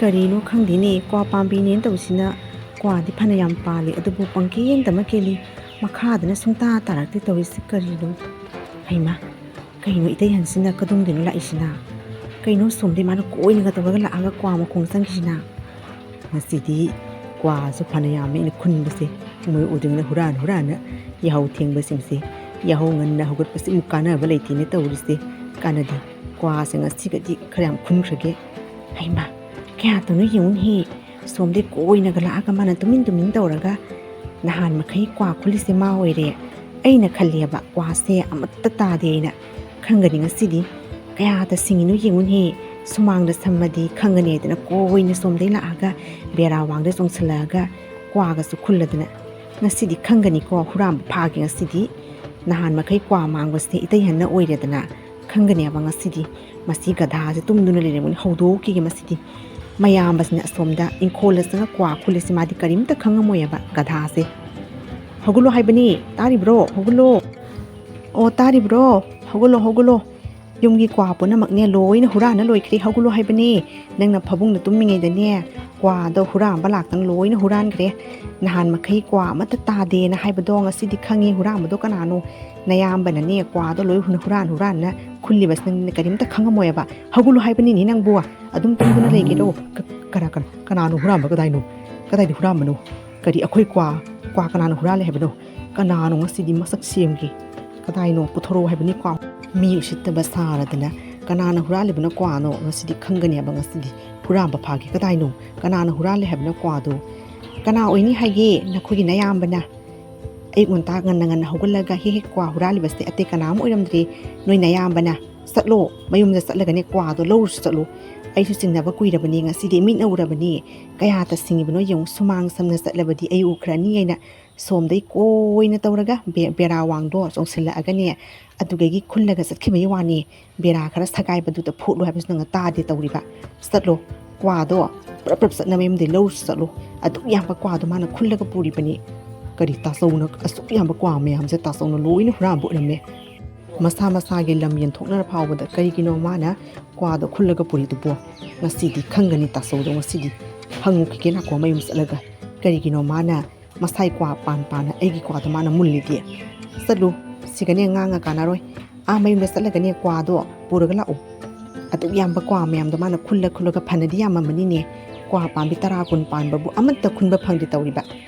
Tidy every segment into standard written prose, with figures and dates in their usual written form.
ꯀꯔꯤꯅꯣ ꯈꯪꯗꯦꯅꯦ ꯀ꯭ꯋꯥ ꯄꯥꯝꯕꯤꯅꯦꯅ ꯇꯧꯁꯤꯅ ꯀ꯭ꯋꯥꯗꯤ ꯐꯅ ꯌꯥꯝ ꯄꯥꯜꯂꯤ ꯑꯗꯨꯕꯨ ꯄꯪꯀꯦꯟꯗꯃ ꯀꯦꯜꯂꯤ ꯃꯈꯥꯗꯅ ꯁꯨꯡꯇꯥ ꯇꯥꯔꯛꯇꯦ ꯇꯧꯔꯤꯁꯤ ꯀꯔꯤꯅꯣ ꯍꯩꯃꯥ ꯀꯩꯅꯣ ꯏꯇꯩꯍꯟꯁꯤꯅ ꯀꯗꯣꯝꯗꯩꯅꯣ ꯂꯥꯛꯏꯁꯤꯅ ꯀꯩꯅꯣ ꯁꯣꯝꯗꯩ ꯃꯥꯅ ꯀꯣꯏꯅꯒ ꯇꯧꯔꯒ ꯂꯥꯛꯑꯒ ꯀ꯭ꯋꯥ ꯃꯈꯣꯡ ꯆꯪꯈꯤꯁꯤꯅ ꯉꯁꯤꯗꯤ ꯀ꯭ꯋꯥꯁꯨ ꯐꯅ ꯌꯥꯝꯃꯦ ꯑꯩꯅ ꯈꯨꯟꯕꯁꯦ ꯃꯣꯏ ꯎꯗ꯭ꯔꯤꯉꯩꯗ ꯍꯨꯔꯥꯟ ꯌꯥꯍꯧ ꯊꯦꯡꯕꯁꯤꯡꯁꯦ ꯌꯥꯍꯧ ꯉꯟꯅ ꯍꯧꯒꯠꯄꯁꯤ ꯑꯃꯨꯛ ꯀꯥꯟꯅꯕ ꯂꯩꯇꯦꯅꯦ ꯇꯧꯔꯤꯁꯦ ꯀꯥꯟꯅꯗꯦ ꯀ꯭ꯋꯥꯁꯦ ꯉꯁꯤꯒꯗꯤ ꯈꯔ ꯌꯥꯝ ꯈꯨꯟꯈ꯭ꯔꯒꯦ ꯍꯩꯃꯥ ꯀꯌꯥꯇꯧꯅꯣ ꯌꯦꯡꯉꯨꯅꯦꯍꯦ ꯁꯣꯝꯗꯩ ꯀꯣꯏꯅꯒ ꯂꯥꯛꯑꯒ ꯃꯥꯅ ꯇꯨꯃꯤꯟ ꯇꯧꯔꯒ ꯅꯍꯥꯟ ꯃꯈꯩ ꯀ꯭ꯋꯥ ꯈꯨꯜꯂꯤꯁꯦ ꯃꯥ ꯑꯣꯏꯔꯦ ꯑꯩꯅ ꯈꯜꯂꯦꯕ ꯀ꯭ꯋꯥꯁꯦ ꯑꯃꯠꯇ ꯇꯥꯗꯦ ꯑꯩꯅ ꯈꯪꯒꯅꯤ ꯉꯁꯤꯗꯤ ꯀꯌꯥꯗ ꯁꯤꯡꯉꯤꯅꯣ ꯌꯦꯡꯉꯨꯅꯦꯍꯦ ꯁꯨꯃꯥꯡꯗ ꯁꯝꯃꯗꯤ ꯈꯪꯒꯅꯤ ꯍꯥꯏꯗꯅ ꯀꯣꯏꯅ ꯁꯣꯝꯗꯩ ꯂꯥꯛꯑꯒ ꯕꯦꯔꯥ ꯋꯥꯡꯗ ꯆꯣꯡꯁꯜꯂꯛꯑꯒ ꯀ꯭ꯋꯥꯒꯁꯨ ꯈꯨꯜꯂꯗꯅ ꯉꯁꯤꯗꯤ ꯈꯪꯒꯅꯤꯀꯣ ꯍꯨꯔꯥꯟꯕ ꯐꯥꯒꯦ ꯉꯁꯤꯗꯤ ꯅꯍꯥꯟ ꯃꯈꯩ ꯀ꯭ꯋꯥ ꯃꯥꯡꯕꯁꯦ ꯏꯇꯩꯍꯟꯅ ꯑꯣꯏꯔꯦꯗꯅ ꯈꯪꯒꯅꯦꯕ ꯉꯁꯤꯗꯤ ꯃꯁꯤ ꯒꯙꯥꯁꯦ ꯇꯨꯝꯗꯨꯅ ꯂꯩꯔꯝꯒꯅꯤ ꯍꯧꯗꯣꯛꯈꯤꯒꯦ ꯃꯁꯤꯗꯤ ꯃꯌꯥꯝꯕꯁꯤꯅ ꯑꯁꯣꯝꯗ ꯏꯪꯈꯣꯜꯗ ꯆꯪꯉ ꯀ꯭ꯋꯥ ꯈꯨꯜꯂꯤꯁꯤ ꯃꯥꯗꯤ ꯀꯔꯤꯝꯇ ꯈꯪꯉꯝꯃꯣꯏꯑꯕ ꯒꯙꯥꯁꯦ ꯍꯧꯒꯠꯂꯣ ꯍꯥꯏꯕꯅꯤ ꯇꯥꯔꯤꯕ꯭ꯔꯣ ꯍꯧꯒꯠꯂꯣ ꯑꯣ ꯇꯥꯔꯤꯕ꯭ꯔꯣ ꯍꯧꯒꯠꯂꯣ ꯌꯨꯝꯒꯤ ꯀ꯭ꯋꯥ ꯄꯨꯝꯅꯃꯛꯅꯦ ꯂꯣꯏꯅ ꯍꯨꯔꯥꯟꯅ ꯂꯣꯏꯈ꯭ꯔꯦ ꯍꯧꯒꯠꯂꯣ ꯍꯥꯏꯕꯅꯤ ꯅꯪꯅ ꯐꯕꯨꯡꯗ ꯇꯨꯝꯃꯤꯉꯩꯗꯅꯦ ꯀ꯭ꯋꯥꯗꯣ ꯍꯨꯔꯥꯟꯕ ꯂꯥꯛꯇꯅ ꯂꯣꯏꯅ ꯍꯨꯔꯥꯟꯈ꯭ꯔꯦ ꯅꯍꯥꯟ ꯃꯈꯩ ꯀ꯭ꯋꯥ ꯑꯃꯠꯇ ꯇꯥꯗꯦꯅ ꯍꯥꯏꯕꯗꯣ ꯉꯁꯤꯗꯤ ꯈꯪꯉꯤ ꯍꯨꯔꯥꯟꯕꯗꯣ ꯀꯅꯥꯅꯣ ꯅꯌꯥꯝꯕꯅꯅꯦ ꯀ꯭ꯋꯥꯗꯣ ꯂꯣꯏ ꯍꯨꯔꯥꯟꯅ ꯈꯨꯜꯂꯤꯕꯁꯤꯅ ꯀꯔꯤꯝꯇ ꯈꯪꯉꯝꯃꯣꯏꯑꯕ ꯍꯧꯒꯠꯂꯣ ꯍꯥꯏꯕꯅꯤꯅꯦ ꯅꯪꯕꯨ ꯑꯗꯨꯝ ꯇꯨꯝꯗꯨꯅ ꯂꯩꯒꯦꯔꯣ ꯀꯅꯥꯅꯣ ꯍꯨꯔꯥꯟꯕ ꯀꯗꯥꯏꯗ ꯍꯨꯔꯥꯟꯕꯅꯣ ꯀꯔꯤ ꯑꯩꯈꯣꯏ ꯀ꯭ꯋꯥ ꯀꯅꯥꯅ ꯍꯨꯔꯥꯜꯂꯦ ꯍꯥꯏꯕꯅꯣ ꯀꯅꯥꯅꯣ ꯉꯁꯤꯗꯤ ꯃꯁꯛ ꯁꯦꯝꯒꯦ ꯀꯗꯥꯏꯅꯣ ꯄꯨꯊꯣꯔꯛꯑꯣ ꯍꯥꯏꯕꯅꯤ ꯀ꯭ꯋꯥ ꯃꯤ ꯎꯁꯤꯠꯇꯕ ꯁꯥꯔꯗꯅ ꯀꯅꯥꯅ ꯍꯨꯔꯥꯜꯂꯤꯕꯅꯣ ꯀ꯭ꯋꯥꯅꯣ ꯉꯁꯤꯗꯤ ꯈꯪꯒꯅꯦꯕ ꯉꯁꯤꯗꯤ ꯍꯨꯔꯥꯟꯕ ꯐꯥꯒꯦ ꯀꯗꯥꯏꯅꯣ ꯀꯅꯥꯅ ꯍꯨꯔꯥꯜꯂꯦ ꯍꯥꯏꯕꯅꯣ ꯀ꯭ꯋꯥꯗꯣ ꯀꯅꯥ ꯑꯣꯏꯅꯤ ꯍꯥꯏꯒꯦ ꯅꯈꯣꯏꯒꯤ ꯅꯌꯥꯝꯕꯅ ꯑꯌꯨꯛ ꯉꯟꯇꯥ ꯉꯟꯅ ꯍꯧꯒꯠꯂꯒ ꯍꯦꯛ ꯀ꯭ꯋꯥ ꯍꯨꯔꯥꯜꯂꯤꯕꯁꯦ ꯑꯇꯩ ꯀꯅꯥꯝ ꯑꯣꯏꯔꯝꯗ꯭ꯔꯦ ꯅꯣꯏ ꯅꯌꯥꯝꯕꯅ ꯆꯠꯂꯣ ꯃꯌꯨꯝꯗ ꯆꯠꯂꯒꯅꯦ ꯀ꯭ꯋꯥꯗꯣ ꯂꯧꯔꯨꯁꯨ ꯆꯠꯂꯣ ꯑꯩꯁꯨ ꯆꯤꯡꯅꯕ ꯀꯨꯏꯔꯕꯅꯤ ꯉꯁꯤꯗꯤ ꯃꯤꯠꯅ ꯎꯔꯕꯅꯤ ꯀꯌꯥꯇ ꯁꯤꯡꯉꯤꯕꯅꯣ ꯌꯦꯡꯉꯨ ꯁꯨꯃꯥꯡ ꯁꯝꯅ ꯆꯠꯂꯕꯗꯤ ꯑꯩ ꯎꯈ꯭ꯔꯅꯤ ꯑꯩꯅ ꯁꯣꯝꯗꯩ ꯀꯣꯏꯅ ꯇꯧꯔꯒ ꯕꯦꯔꯥ ꯋꯥꯡꯗꯣ ꯆꯣꯡꯁꯤꯜꯂꯛꯑꯒꯅꯦ ꯑꯗꯨꯗꯒꯤ ꯈꯨꯜꯂꯒ ꯆꯠꯈꯤꯕꯒꯤ ꯋꯥꯅꯤ ꯕꯦꯔꯥ ꯈꯔ ꯁगाꯏꯕꯗꯨꯗ ꯐꯨꯠꯂꯨ ꯍꯥꯏꯕꯁꯨ ꯅꯪꯅ ꯇꯥꯗꯦ ꯇꯧꯔꯤꯕ ꯆꯠꯂꯣ ꯀ꯭ꯋꯥꯗꯣ ꯄꯨꯂꯞ ꯆꯠꯅꯕ ꯌꯨꯝꯗꯩ ꯂꯧꯔꯨꯁꯨ ꯆꯠꯂꯣ ꯑꯗꯨꯛ ꯌꯥꯝꯕ ꯀ꯭ꯋꯥꯗꯣ ꯃꯥꯅ ꯈꯨꯜꯂꯒ ꯄꯨꯔꯤꯕꯅꯤ ꯀꯔꯤ ꯇꯥꯆꯧꯅ ꯑꯁꯨꯛ ꯌꯥꯝꯕ ꯀ꯭ꯋꯥ ꯃꯌꯥꯝꯁꯦ ꯇꯥꯆꯧꯅ ꯂꯣꯏꯅ ꯍꯨꯔꯥꯟꯕ ꯑꯣꯏꯔꯝꯃꯦ ꯃꯁꯥꯒꯤ ꯂꯝ ꯌꯦꯟꯊꯣꯛꯅꯔ ꯐꯥꯎꯕꯗ ꯀꯔꯤꯒꯤꯅꯣ ꯃꯥꯅ ꯀ꯭ꯋꯥꯗꯣ ꯈꯨꯜꯂꯒ ꯄꯨꯔꯤꯗꯨꯕꯣ ꯉꯁꯤꯗꯤ ꯈꯪꯒꯅꯤ ꯇꯥꯆꯧꯗꯣ ꯉꯁꯤꯗꯤ ꯍꯪꯉꯨꯈꯤꯒꯦ ꯅꯥꯀꯣ ꯃꯌꯨꯝ ꯆꯠꯂꯒ ꯀꯔꯤꯒꯤꯅꯣ ꯃꯥꯅ ꯃꯁꯥꯏ ꯀ꯭ꯋꯥ ꯄꯥꯅ ꯑꯩꯒꯤ ꯀ꯭ꯋꯥꯗꯣ ꯃꯥꯅ ꯃꯨꯜꯂꯤꯒꯦ ꯆꯠꯂꯨ ꯁꯤꯒꯅꯦ ꯉꯥꯡꯉ ꯀꯥꯟꯅꯔꯣꯏ ꯃꯌꯨꯝꯗ ꯆꯠꯂꯒꯅꯦ ꯀ꯭ꯋꯥꯗꯣ ꯄꯨꯔꯒ ꯂꯥꯛꯎ ꯑꯗꯨꯛ ꯌꯥꯝꯕ ꯀ꯭ꯋꯥ ꯃꯌꯥꯝꯗꯣ ꯃꯥꯅ ꯈꯨꯜꯂꯒ ꯐꯅꯗꯤ ꯌꯥꯝꯃꯝꯃꯅꯤꯅꯦ ꯀ꯭ꯋꯥ ꯄꯥꯝꯕꯤ 10 ꯀꯨꯟ ꯄꯥꯟꯕꯕꯨ ꯑꯃꯠꯇ ꯈꯨꯟꯕ ꯐꯪꯗꯦ ꯇꯧꯔꯤꯕ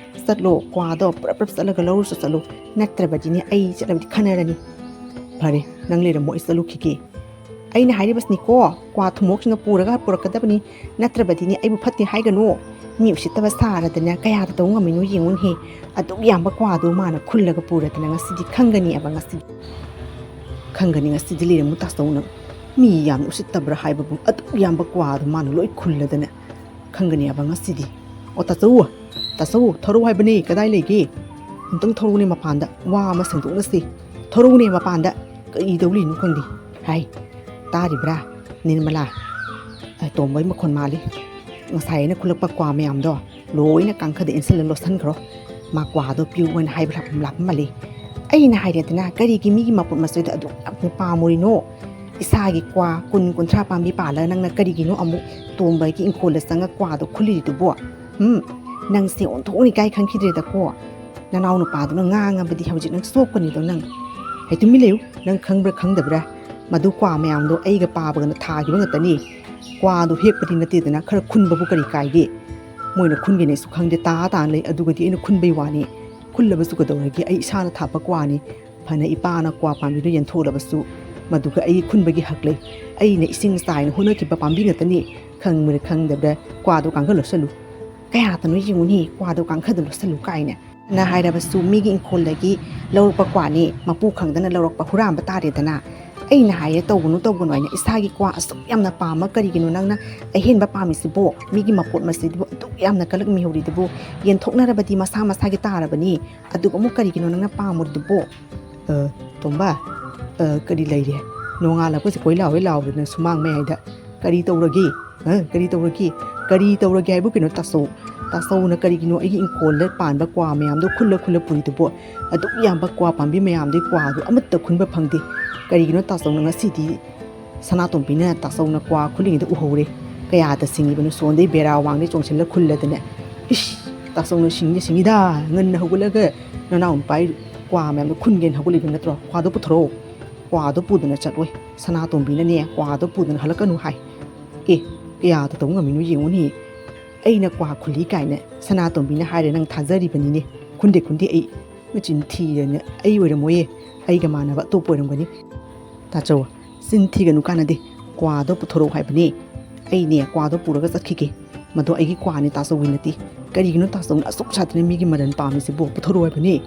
ꯆꯠꯂꯣ ꯀ꯭ꯋꯥꯗꯣ ꯄꯨꯂꯞ ꯆꯠꯂꯒ ꯂꯧꯔꯨꯁꯨ ꯆꯠꯂꯨ ꯅꯠꯇ꯭ꯔꯕꯗꯤꯅꯦ ꯑꯩ ꯆꯠꯂꯕꯗꯤ ꯈꯟꯅꯔꯅꯤ ꯐꯔꯦ ꯅꯪ ꯂꯩꯔꯝꯃꯣ ꯑꯩ ꯆꯠꯂꯨꯈꯤꯒꯦ ꯑꯩꯅ ꯍꯥꯏꯔꯤꯕꯁꯤꯅꯤꯀꯣ ꯀ꯭ꯋꯥ ꯊꯨꯝꯃꯣꯛꯁꯤꯡꯅ ꯄꯨꯔꯛꯀꯗꯕꯅꯤ ꯅꯠꯇ꯭ꯔꯕꯗꯤꯅꯦ ꯑꯩꯕꯨ ꯐꯠꯇꯦ ꯍꯥꯏꯒꯅꯨ ꯃꯤ ꯎꯁꯤꯠꯇꯕ ꯁꯥꯔꯗꯅ ꯀꯌꯥꯗ ꯇꯧ ꯉꯝꯃꯤꯅꯣ ꯌꯦꯡꯉꯨꯅꯍꯦ ꯑꯗꯨꯛ ꯌꯥꯝꯕ ꯀ꯭ꯋꯥꯗꯣ ꯃꯥꯅ ꯈꯨꯜꯂꯒ ꯄꯨꯔꯗꯅ ꯉꯁꯤꯗꯤ ꯈꯪꯒꯅꯤꯑꯕ ꯉꯁꯤꯗꯤ ꯂꯩꯔꯝꯃꯨ ꯇꯥꯆꯧ ꯅꯪ ꯃꯤ ꯌꯥꯝꯅ ꯎꯁꯤꯠꯇꯕ꯭ꯔꯥ ꯍꯥꯏꯕꯕꯨ ꯑꯗꯨꯛ ꯌꯥꯝꯕ ꯀ꯭ꯋꯥꯗꯣ ꯃꯥꯅ ꯂꯣꯏ ꯈꯨꯜꯂꯗꯅ ꯈꯪꯒꯅꯤꯑꯕ ꯉꯁꯤꯗꯤ ꯑꯣ ꯇꯥꯆꯧ ꯊꯧꯔꯛꯎ ꯍꯥꯏꯕꯅꯤ ꯀꯗꯥꯏ ꯂꯩꯒꯦ ꯑꯝꯇꯪ ꯊꯧꯔꯛꯎꯅꯦ ꯃꯄꯥꯟꯗ ꯋꯥ ꯑꯃ ꯁꯦꯡꯗꯣꯛꯅꯁꯤ ꯊꯧꯔꯛꯎꯅꯦ ꯃꯄꯥꯟꯗ ꯀꯔꯤ ꯇꯧꯔꯤꯅꯣ ꯈꯪꯗꯦ ꯍꯥꯏ ꯇꯥꯔꯤꯕ꯭ꯔꯥ ꯅꯤꯔꯃꯂꯥ ꯇꯣꯝꯕꯒꯤ ꯃꯈꯣꯟ ꯃꯥꯜꯂꯤ ꯉꯁꯥꯏ ꯑꯩꯅ ꯈꯨꯜꯂꯛꯄ ꯀ꯭ꯋꯥ ꯃꯌꯥꯝꯗꯣ ꯂꯣꯏꯅ ꯀꯥꯡꯈꯗ ꯏꯟꯁꯤꯜꯂ ꯂꯣꯠꯁꯤꯟꯈ꯭ꯔꯣ ꯃꯥ ꯀ꯭ꯋꯥꯗꯣ ꯄꯤꯌꯨꯅ ꯍꯥꯏꯕ ꯂꯥꯛꯄ ꯃꯥꯜꯂꯤ ꯑꯩꯅ ꯍꯥꯏꯔꯦꯗꯅ ꯀꯔꯤꯒꯤ ꯃꯤꯒꯤ ꯃꯄꯣꯠ ꯃꯆꯩꯗꯣ ꯑꯗꯨꯛ ꯌꯥꯝꯅ ꯄꯥꯝꯃꯨꯔꯤꯅꯣ ꯏꯁꯥꯒꯤ ꯀ꯭ꯋꯥ 10-30 ꯄꯥꯝꯕꯤ ꯄꯥꯜꯂꯒ ꯅꯪꯅ ꯀꯔꯤꯒꯤꯅꯣ ꯑꯃꯨꯛ ꯇꯣꯝꯕꯒꯤ ꯏꯪꯈꯣꯜꯗ ꯆꯪꯉ ꯀ꯭ꯋꯥꯗꯣ ꯈꯨꯜꯂꯤꯗꯨꯕꯣ ꯅꯪꯁꯦ ꯑꯣꯟꯊꯣꯛꯅ ꯏꯀꯥꯏ ꯈꯪꯈꯤꯗ꯭ꯔꯦꯗꯀꯣ ꯅꯅꯥꯎ ꯅꯨꯄꯥꯗꯨꯅ ꯉꯥꯡꯉꯕꯗꯤ ꯍꯧꯖꯤꯛ ꯅꯪ ꯆꯣꯞꯀꯅꯤꯗꯣ ꯅꯪ ꯍꯩ ꯇꯨꯃꯤꯟ ꯂꯩꯌꯨ ꯅꯪ ꯈꯪꯕ꯭ꯔꯥ ꯈꯪꯗꯕ꯭ꯔꯥ ꯃꯗꯨ ꯀ꯭ꯋꯥ ꯃꯌꯥꯝꯗꯣ ꯑꯩꯒ ꯄꯥꯕꯒꯅ ꯊꯥꯈꯤꯕ ꯉꯥꯛꯇꯅꯤ ꯀ꯭ꯋꯥꯗꯣ ꯍꯦꯛꯄꯗꯤ ꯅꯠꯇꯦꯗꯅ ꯈꯔ ꯈꯨꯟꯕꯕꯨ ꯀꯔꯤ ꯀꯥꯏꯒꯦ ꯃꯣꯏꯅ ꯈꯨꯟꯒꯦꯅꯦꯁꯨ ꯈꯪꯗꯦ ꯇꯥꯅ ꯂꯩ ꯑꯗꯨꯒꯗꯤ ꯑꯩꯅ ꯈꯨꯟꯕꯩ ꯋꯥꯅꯤ ꯈꯨꯜꯂꯕꯁꯨ ꯀꯩꯗꯧꯔꯒꯦ ꯑꯩ ꯏꯁꯥꯅ ꯊꯥꯕ ꯀ꯭ꯋꯥꯅꯤ ꯐꯅ ꯏꯄꯥꯅ ꯀ꯭ꯋꯥ ꯄꯥꯝꯕꯤꯗꯨ ꯌꯦꯟꯊꯣꯛꯂꯕꯁꯨ ꯃꯗꯨꯒ ꯑꯩ ꯈꯨꯟꯕꯒꯤ ꯍꯛ ꯂꯩ ꯑꯩꯅ ꯏꯁꯤꯡ ꯆꯥꯏꯅ ꯍꯣꯠꯅꯈꯤꯕ ꯄꯥꯝꯕꯤ ꯉꯥꯛꯇꯅꯤ ꯈꯪꯕ꯭ꯔꯥ ꯈꯪꯗꯕ꯭ꯔꯥ ꯀ꯭ꯋꯥꯗꯣ ꯀꯥꯡꯈꯠ ꯂꯣꯠꯁꯜꯂꯨ ꯀꯌꯥꯇꯅꯣ ꯌꯦꯡꯉꯨꯅꯤ ꯀ꯭ꯋꯥꯗꯣ ꯀꯥꯡꯈꯗ ꯂꯣꯠꯁꯜꯂꯨ ꯀꯥꯏꯅ ꯅ ꯍꯥꯏꯔꯕꯁꯨ ꯃꯤꯒꯤ ꯏꯪꯈꯣꯜꯗꯒꯤ ꯂꯧꯔꯛꯄ ꯀ꯭ꯋꯥꯅꯤ ꯃꯄꯨ ꯈꯪꯗꯅ ꯂꯧꯔꯛꯄ ꯍꯨꯔꯥꯟꯕ ꯇꯥꯔꯦꯗꯅ ꯑꯩꯅ ꯍꯥꯏꯔꯦ ꯇꯧꯒꯅꯨ ꯍꯥꯏꯅ ꯏꯁꯥꯒꯤ ꯀ꯭ꯋꯥ ꯑꯁꯨꯛ ꯌꯥꯝꯅ ꯄꯥꯝꯃ ꯀꯔꯤꯒꯤꯅꯣ ꯅꯪꯅ ꯑꯍꯦꯟꯕ ꯄꯥꯝꯃꯤꯁꯤꯕꯣ ꯃꯤꯒꯤ ꯃꯄꯣꯠ ꯃꯆꯩꯗꯨꯕꯨ ꯑꯗꯨꯛ ꯌꯥꯝꯅ ꯀꯂꯛꯃꯤꯍꯧꯔꯤꯗꯨꯕꯨ ꯌꯦꯟꯊꯣꯛꯅꯔꯕꯗꯤ ꯃꯁꯥꯒꯤ ꯇꯥꯔꯕꯅꯤ ꯑꯗꯨꯒ ꯑꯃꯨꯛ ꯀꯔꯤꯒꯤꯅꯣ ꯅꯪꯅ ꯄꯥꯝꯃꯨꯔꯤꯗꯨꯕꯣ ꯇꯣꯝꯕ ꯀꯔꯤ ꯂꯩꯔꯦ ꯅꯣꯡꯉꯥꯜꯂꯛꯄꯁꯦ ꯂꯥꯎꯗꯅ ꯁꯨꯃꯥꯡ ꯃꯌꯥꯏꯗ ꯀꯔꯤ ꯇꯧꯔꯒꯦ ꯍꯥꯏꯕꯨ ꯀꯩꯅꯣ ꯇꯥꯆꯧꯅ ꯀꯔꯤꯒꯤꯅꯣ ꯑꯩꯒꯤ ꯏꯪꯈꯣꯜꯗ ꯄꯥꯟꯕ ꯀ꯭ꯋꯥ ꯃꯌꯥꯝꯗꯣ ꯈꯨꯜꯂ ꯄꯨꯔꯤꯗꯨꯕꯣ ꯑꯗꯨꯛ ꯌꯥꯝꯕ ꯀ꯭ꯋꯥ ꯄꯥꯝꯕꯤ ꯃꯌꯥꯝꯗꯤ ꯀ꯭ꯋꯥꯗꯣ ꯑꯃꯠꯇ ꯈꯨꯟꯕ ꯐꯪꯗꯦ ꯀꯔꯤꯒꯤꯅꯣ ꯇꯥꯆꯧꯅ ꯉꯁꯤꯗꯤ ꯁꯅꯥꯇꯣꯝꯕꯤꯅ ꯇꯥꯆꯧꯅ ꯀ꯭ꯋꯥ ꯈꯨꯜꯂꯤꯉꯩꯗ ꯎꯍꯧꯔꯦ ꯀꯌꯥꯗ ꯁꯤꯡꯉꯤꯕꯅꯣ ꯁꯣꯟꯗꯩ ꯕꯦꯔꯥ ꯋꯥꯡꯗꯩ ꯆꯣꯡꯁꯤꯜꯂ ꯈꯨꯜꯂꯗꯅꯦ ꯏꯁ ꯇꯥꯆꯧꯅ ꯁꯤꯡꯉꯤꯗ ꯉꯟꯅ ꯍꯧꯒꯠꯂꯒ ꯅꯅꯥꯎ ꯅꯨꯄꯥ ꯀ꯭ꯋꯥ ꯃꯌꯥꯝꯗꯣ ꯈꯨꯟꯒꯦꯅ ꯍꯧꯒꯠꯂꯤꯕ ꯅꯠꯇ꯭ꯔꯣ ꯀ꯭ꯋꯥꯗꯣ ꯄꯨꯊꯣꯔꯛꯑꯣ ꯀ꯭ꯋꯥꯗꯣ ꯄꯨꯗꯅ ꯆꯠꯂꯣꯏ ꯁꯅꯥꯇꯣꯝꯕꯤꯅꯅꯦ ꯀ꯭ꯋꯥꯗꯣ ꯄꯨꯗꯅ ꯍꯜꯂꯛꯀꯅꯨ ꯍꯥꯏ ꯀꯌꯥꯗ ꯇꯧ ꯉꯝꯃꯤꯅꯣ ꯌꯦꯡꯉꯨꯅꯤ ꯑꯩꯅ ꯀ꯭ꯋꯥ ꯈꯨꯜꯂꯤ ꯀꯥꯏꯅ ꯁꯅꯥꯇꯣꯝꯕꯤꯅ ꯍꯥꯏꯔꯦ ꯅꯪ ꯊꯥꯖꯔꯤꯕꯅꯤꯅꯦ ꯈꯨꯟꯗꯦ ꯑꯩ ꯃꯆꯤꯟ ꯊꯤꯔꯅ ꯑꯩ ꯑꯣꯏꯔꯝꯃꯣꯏꯌꯦ ꯑꯩꯒ ꯃꯥꯟꯅꯕ ꯑꯇꯣꯞꯄ ꯑꯣꯏꯔꯝꯒꯅꯤ ꯇꯥꯆꯧ ꯆꯤꯟ ꯊꯤꯒꯅꯨ ꯀꯥꯟꯅꯗꯦ ꯀ꯭ꯋꯥꯗꯣ ꯄꯨꯊꯣꯔꯛꯎ ꯍꯥꯏꯕꯅꯤ ꯑꯩꯅꯦ ꯀ꯭ꯋꯥꯗꯣ ꯄꯨꯔꯒ ꯆꯠꯈꯤꯒꯦ ꯃꯗꯣ ꯑꯩꯒꯤ ꯀ꯭ꯋꯥꯅꯤ ꯇꯥꯆꯧꯒꯤ ꯅꯠꯇꯦ ꯀꯔꯤꯒꯤꯅꯣ ꯇꯥꯆꯧꯅ ꯑꯁꯨꯛ ꯁꯥꯊꯤꯅ ꯃꯤꯒꯤ ꯃꯔꯟ ꯄꯥꯝꯃꯤꯁꯤꯕꯨ ꯄꯨꯊꯣꯔꯛꯎ ꯍꯥꯏꯕꯅꯤ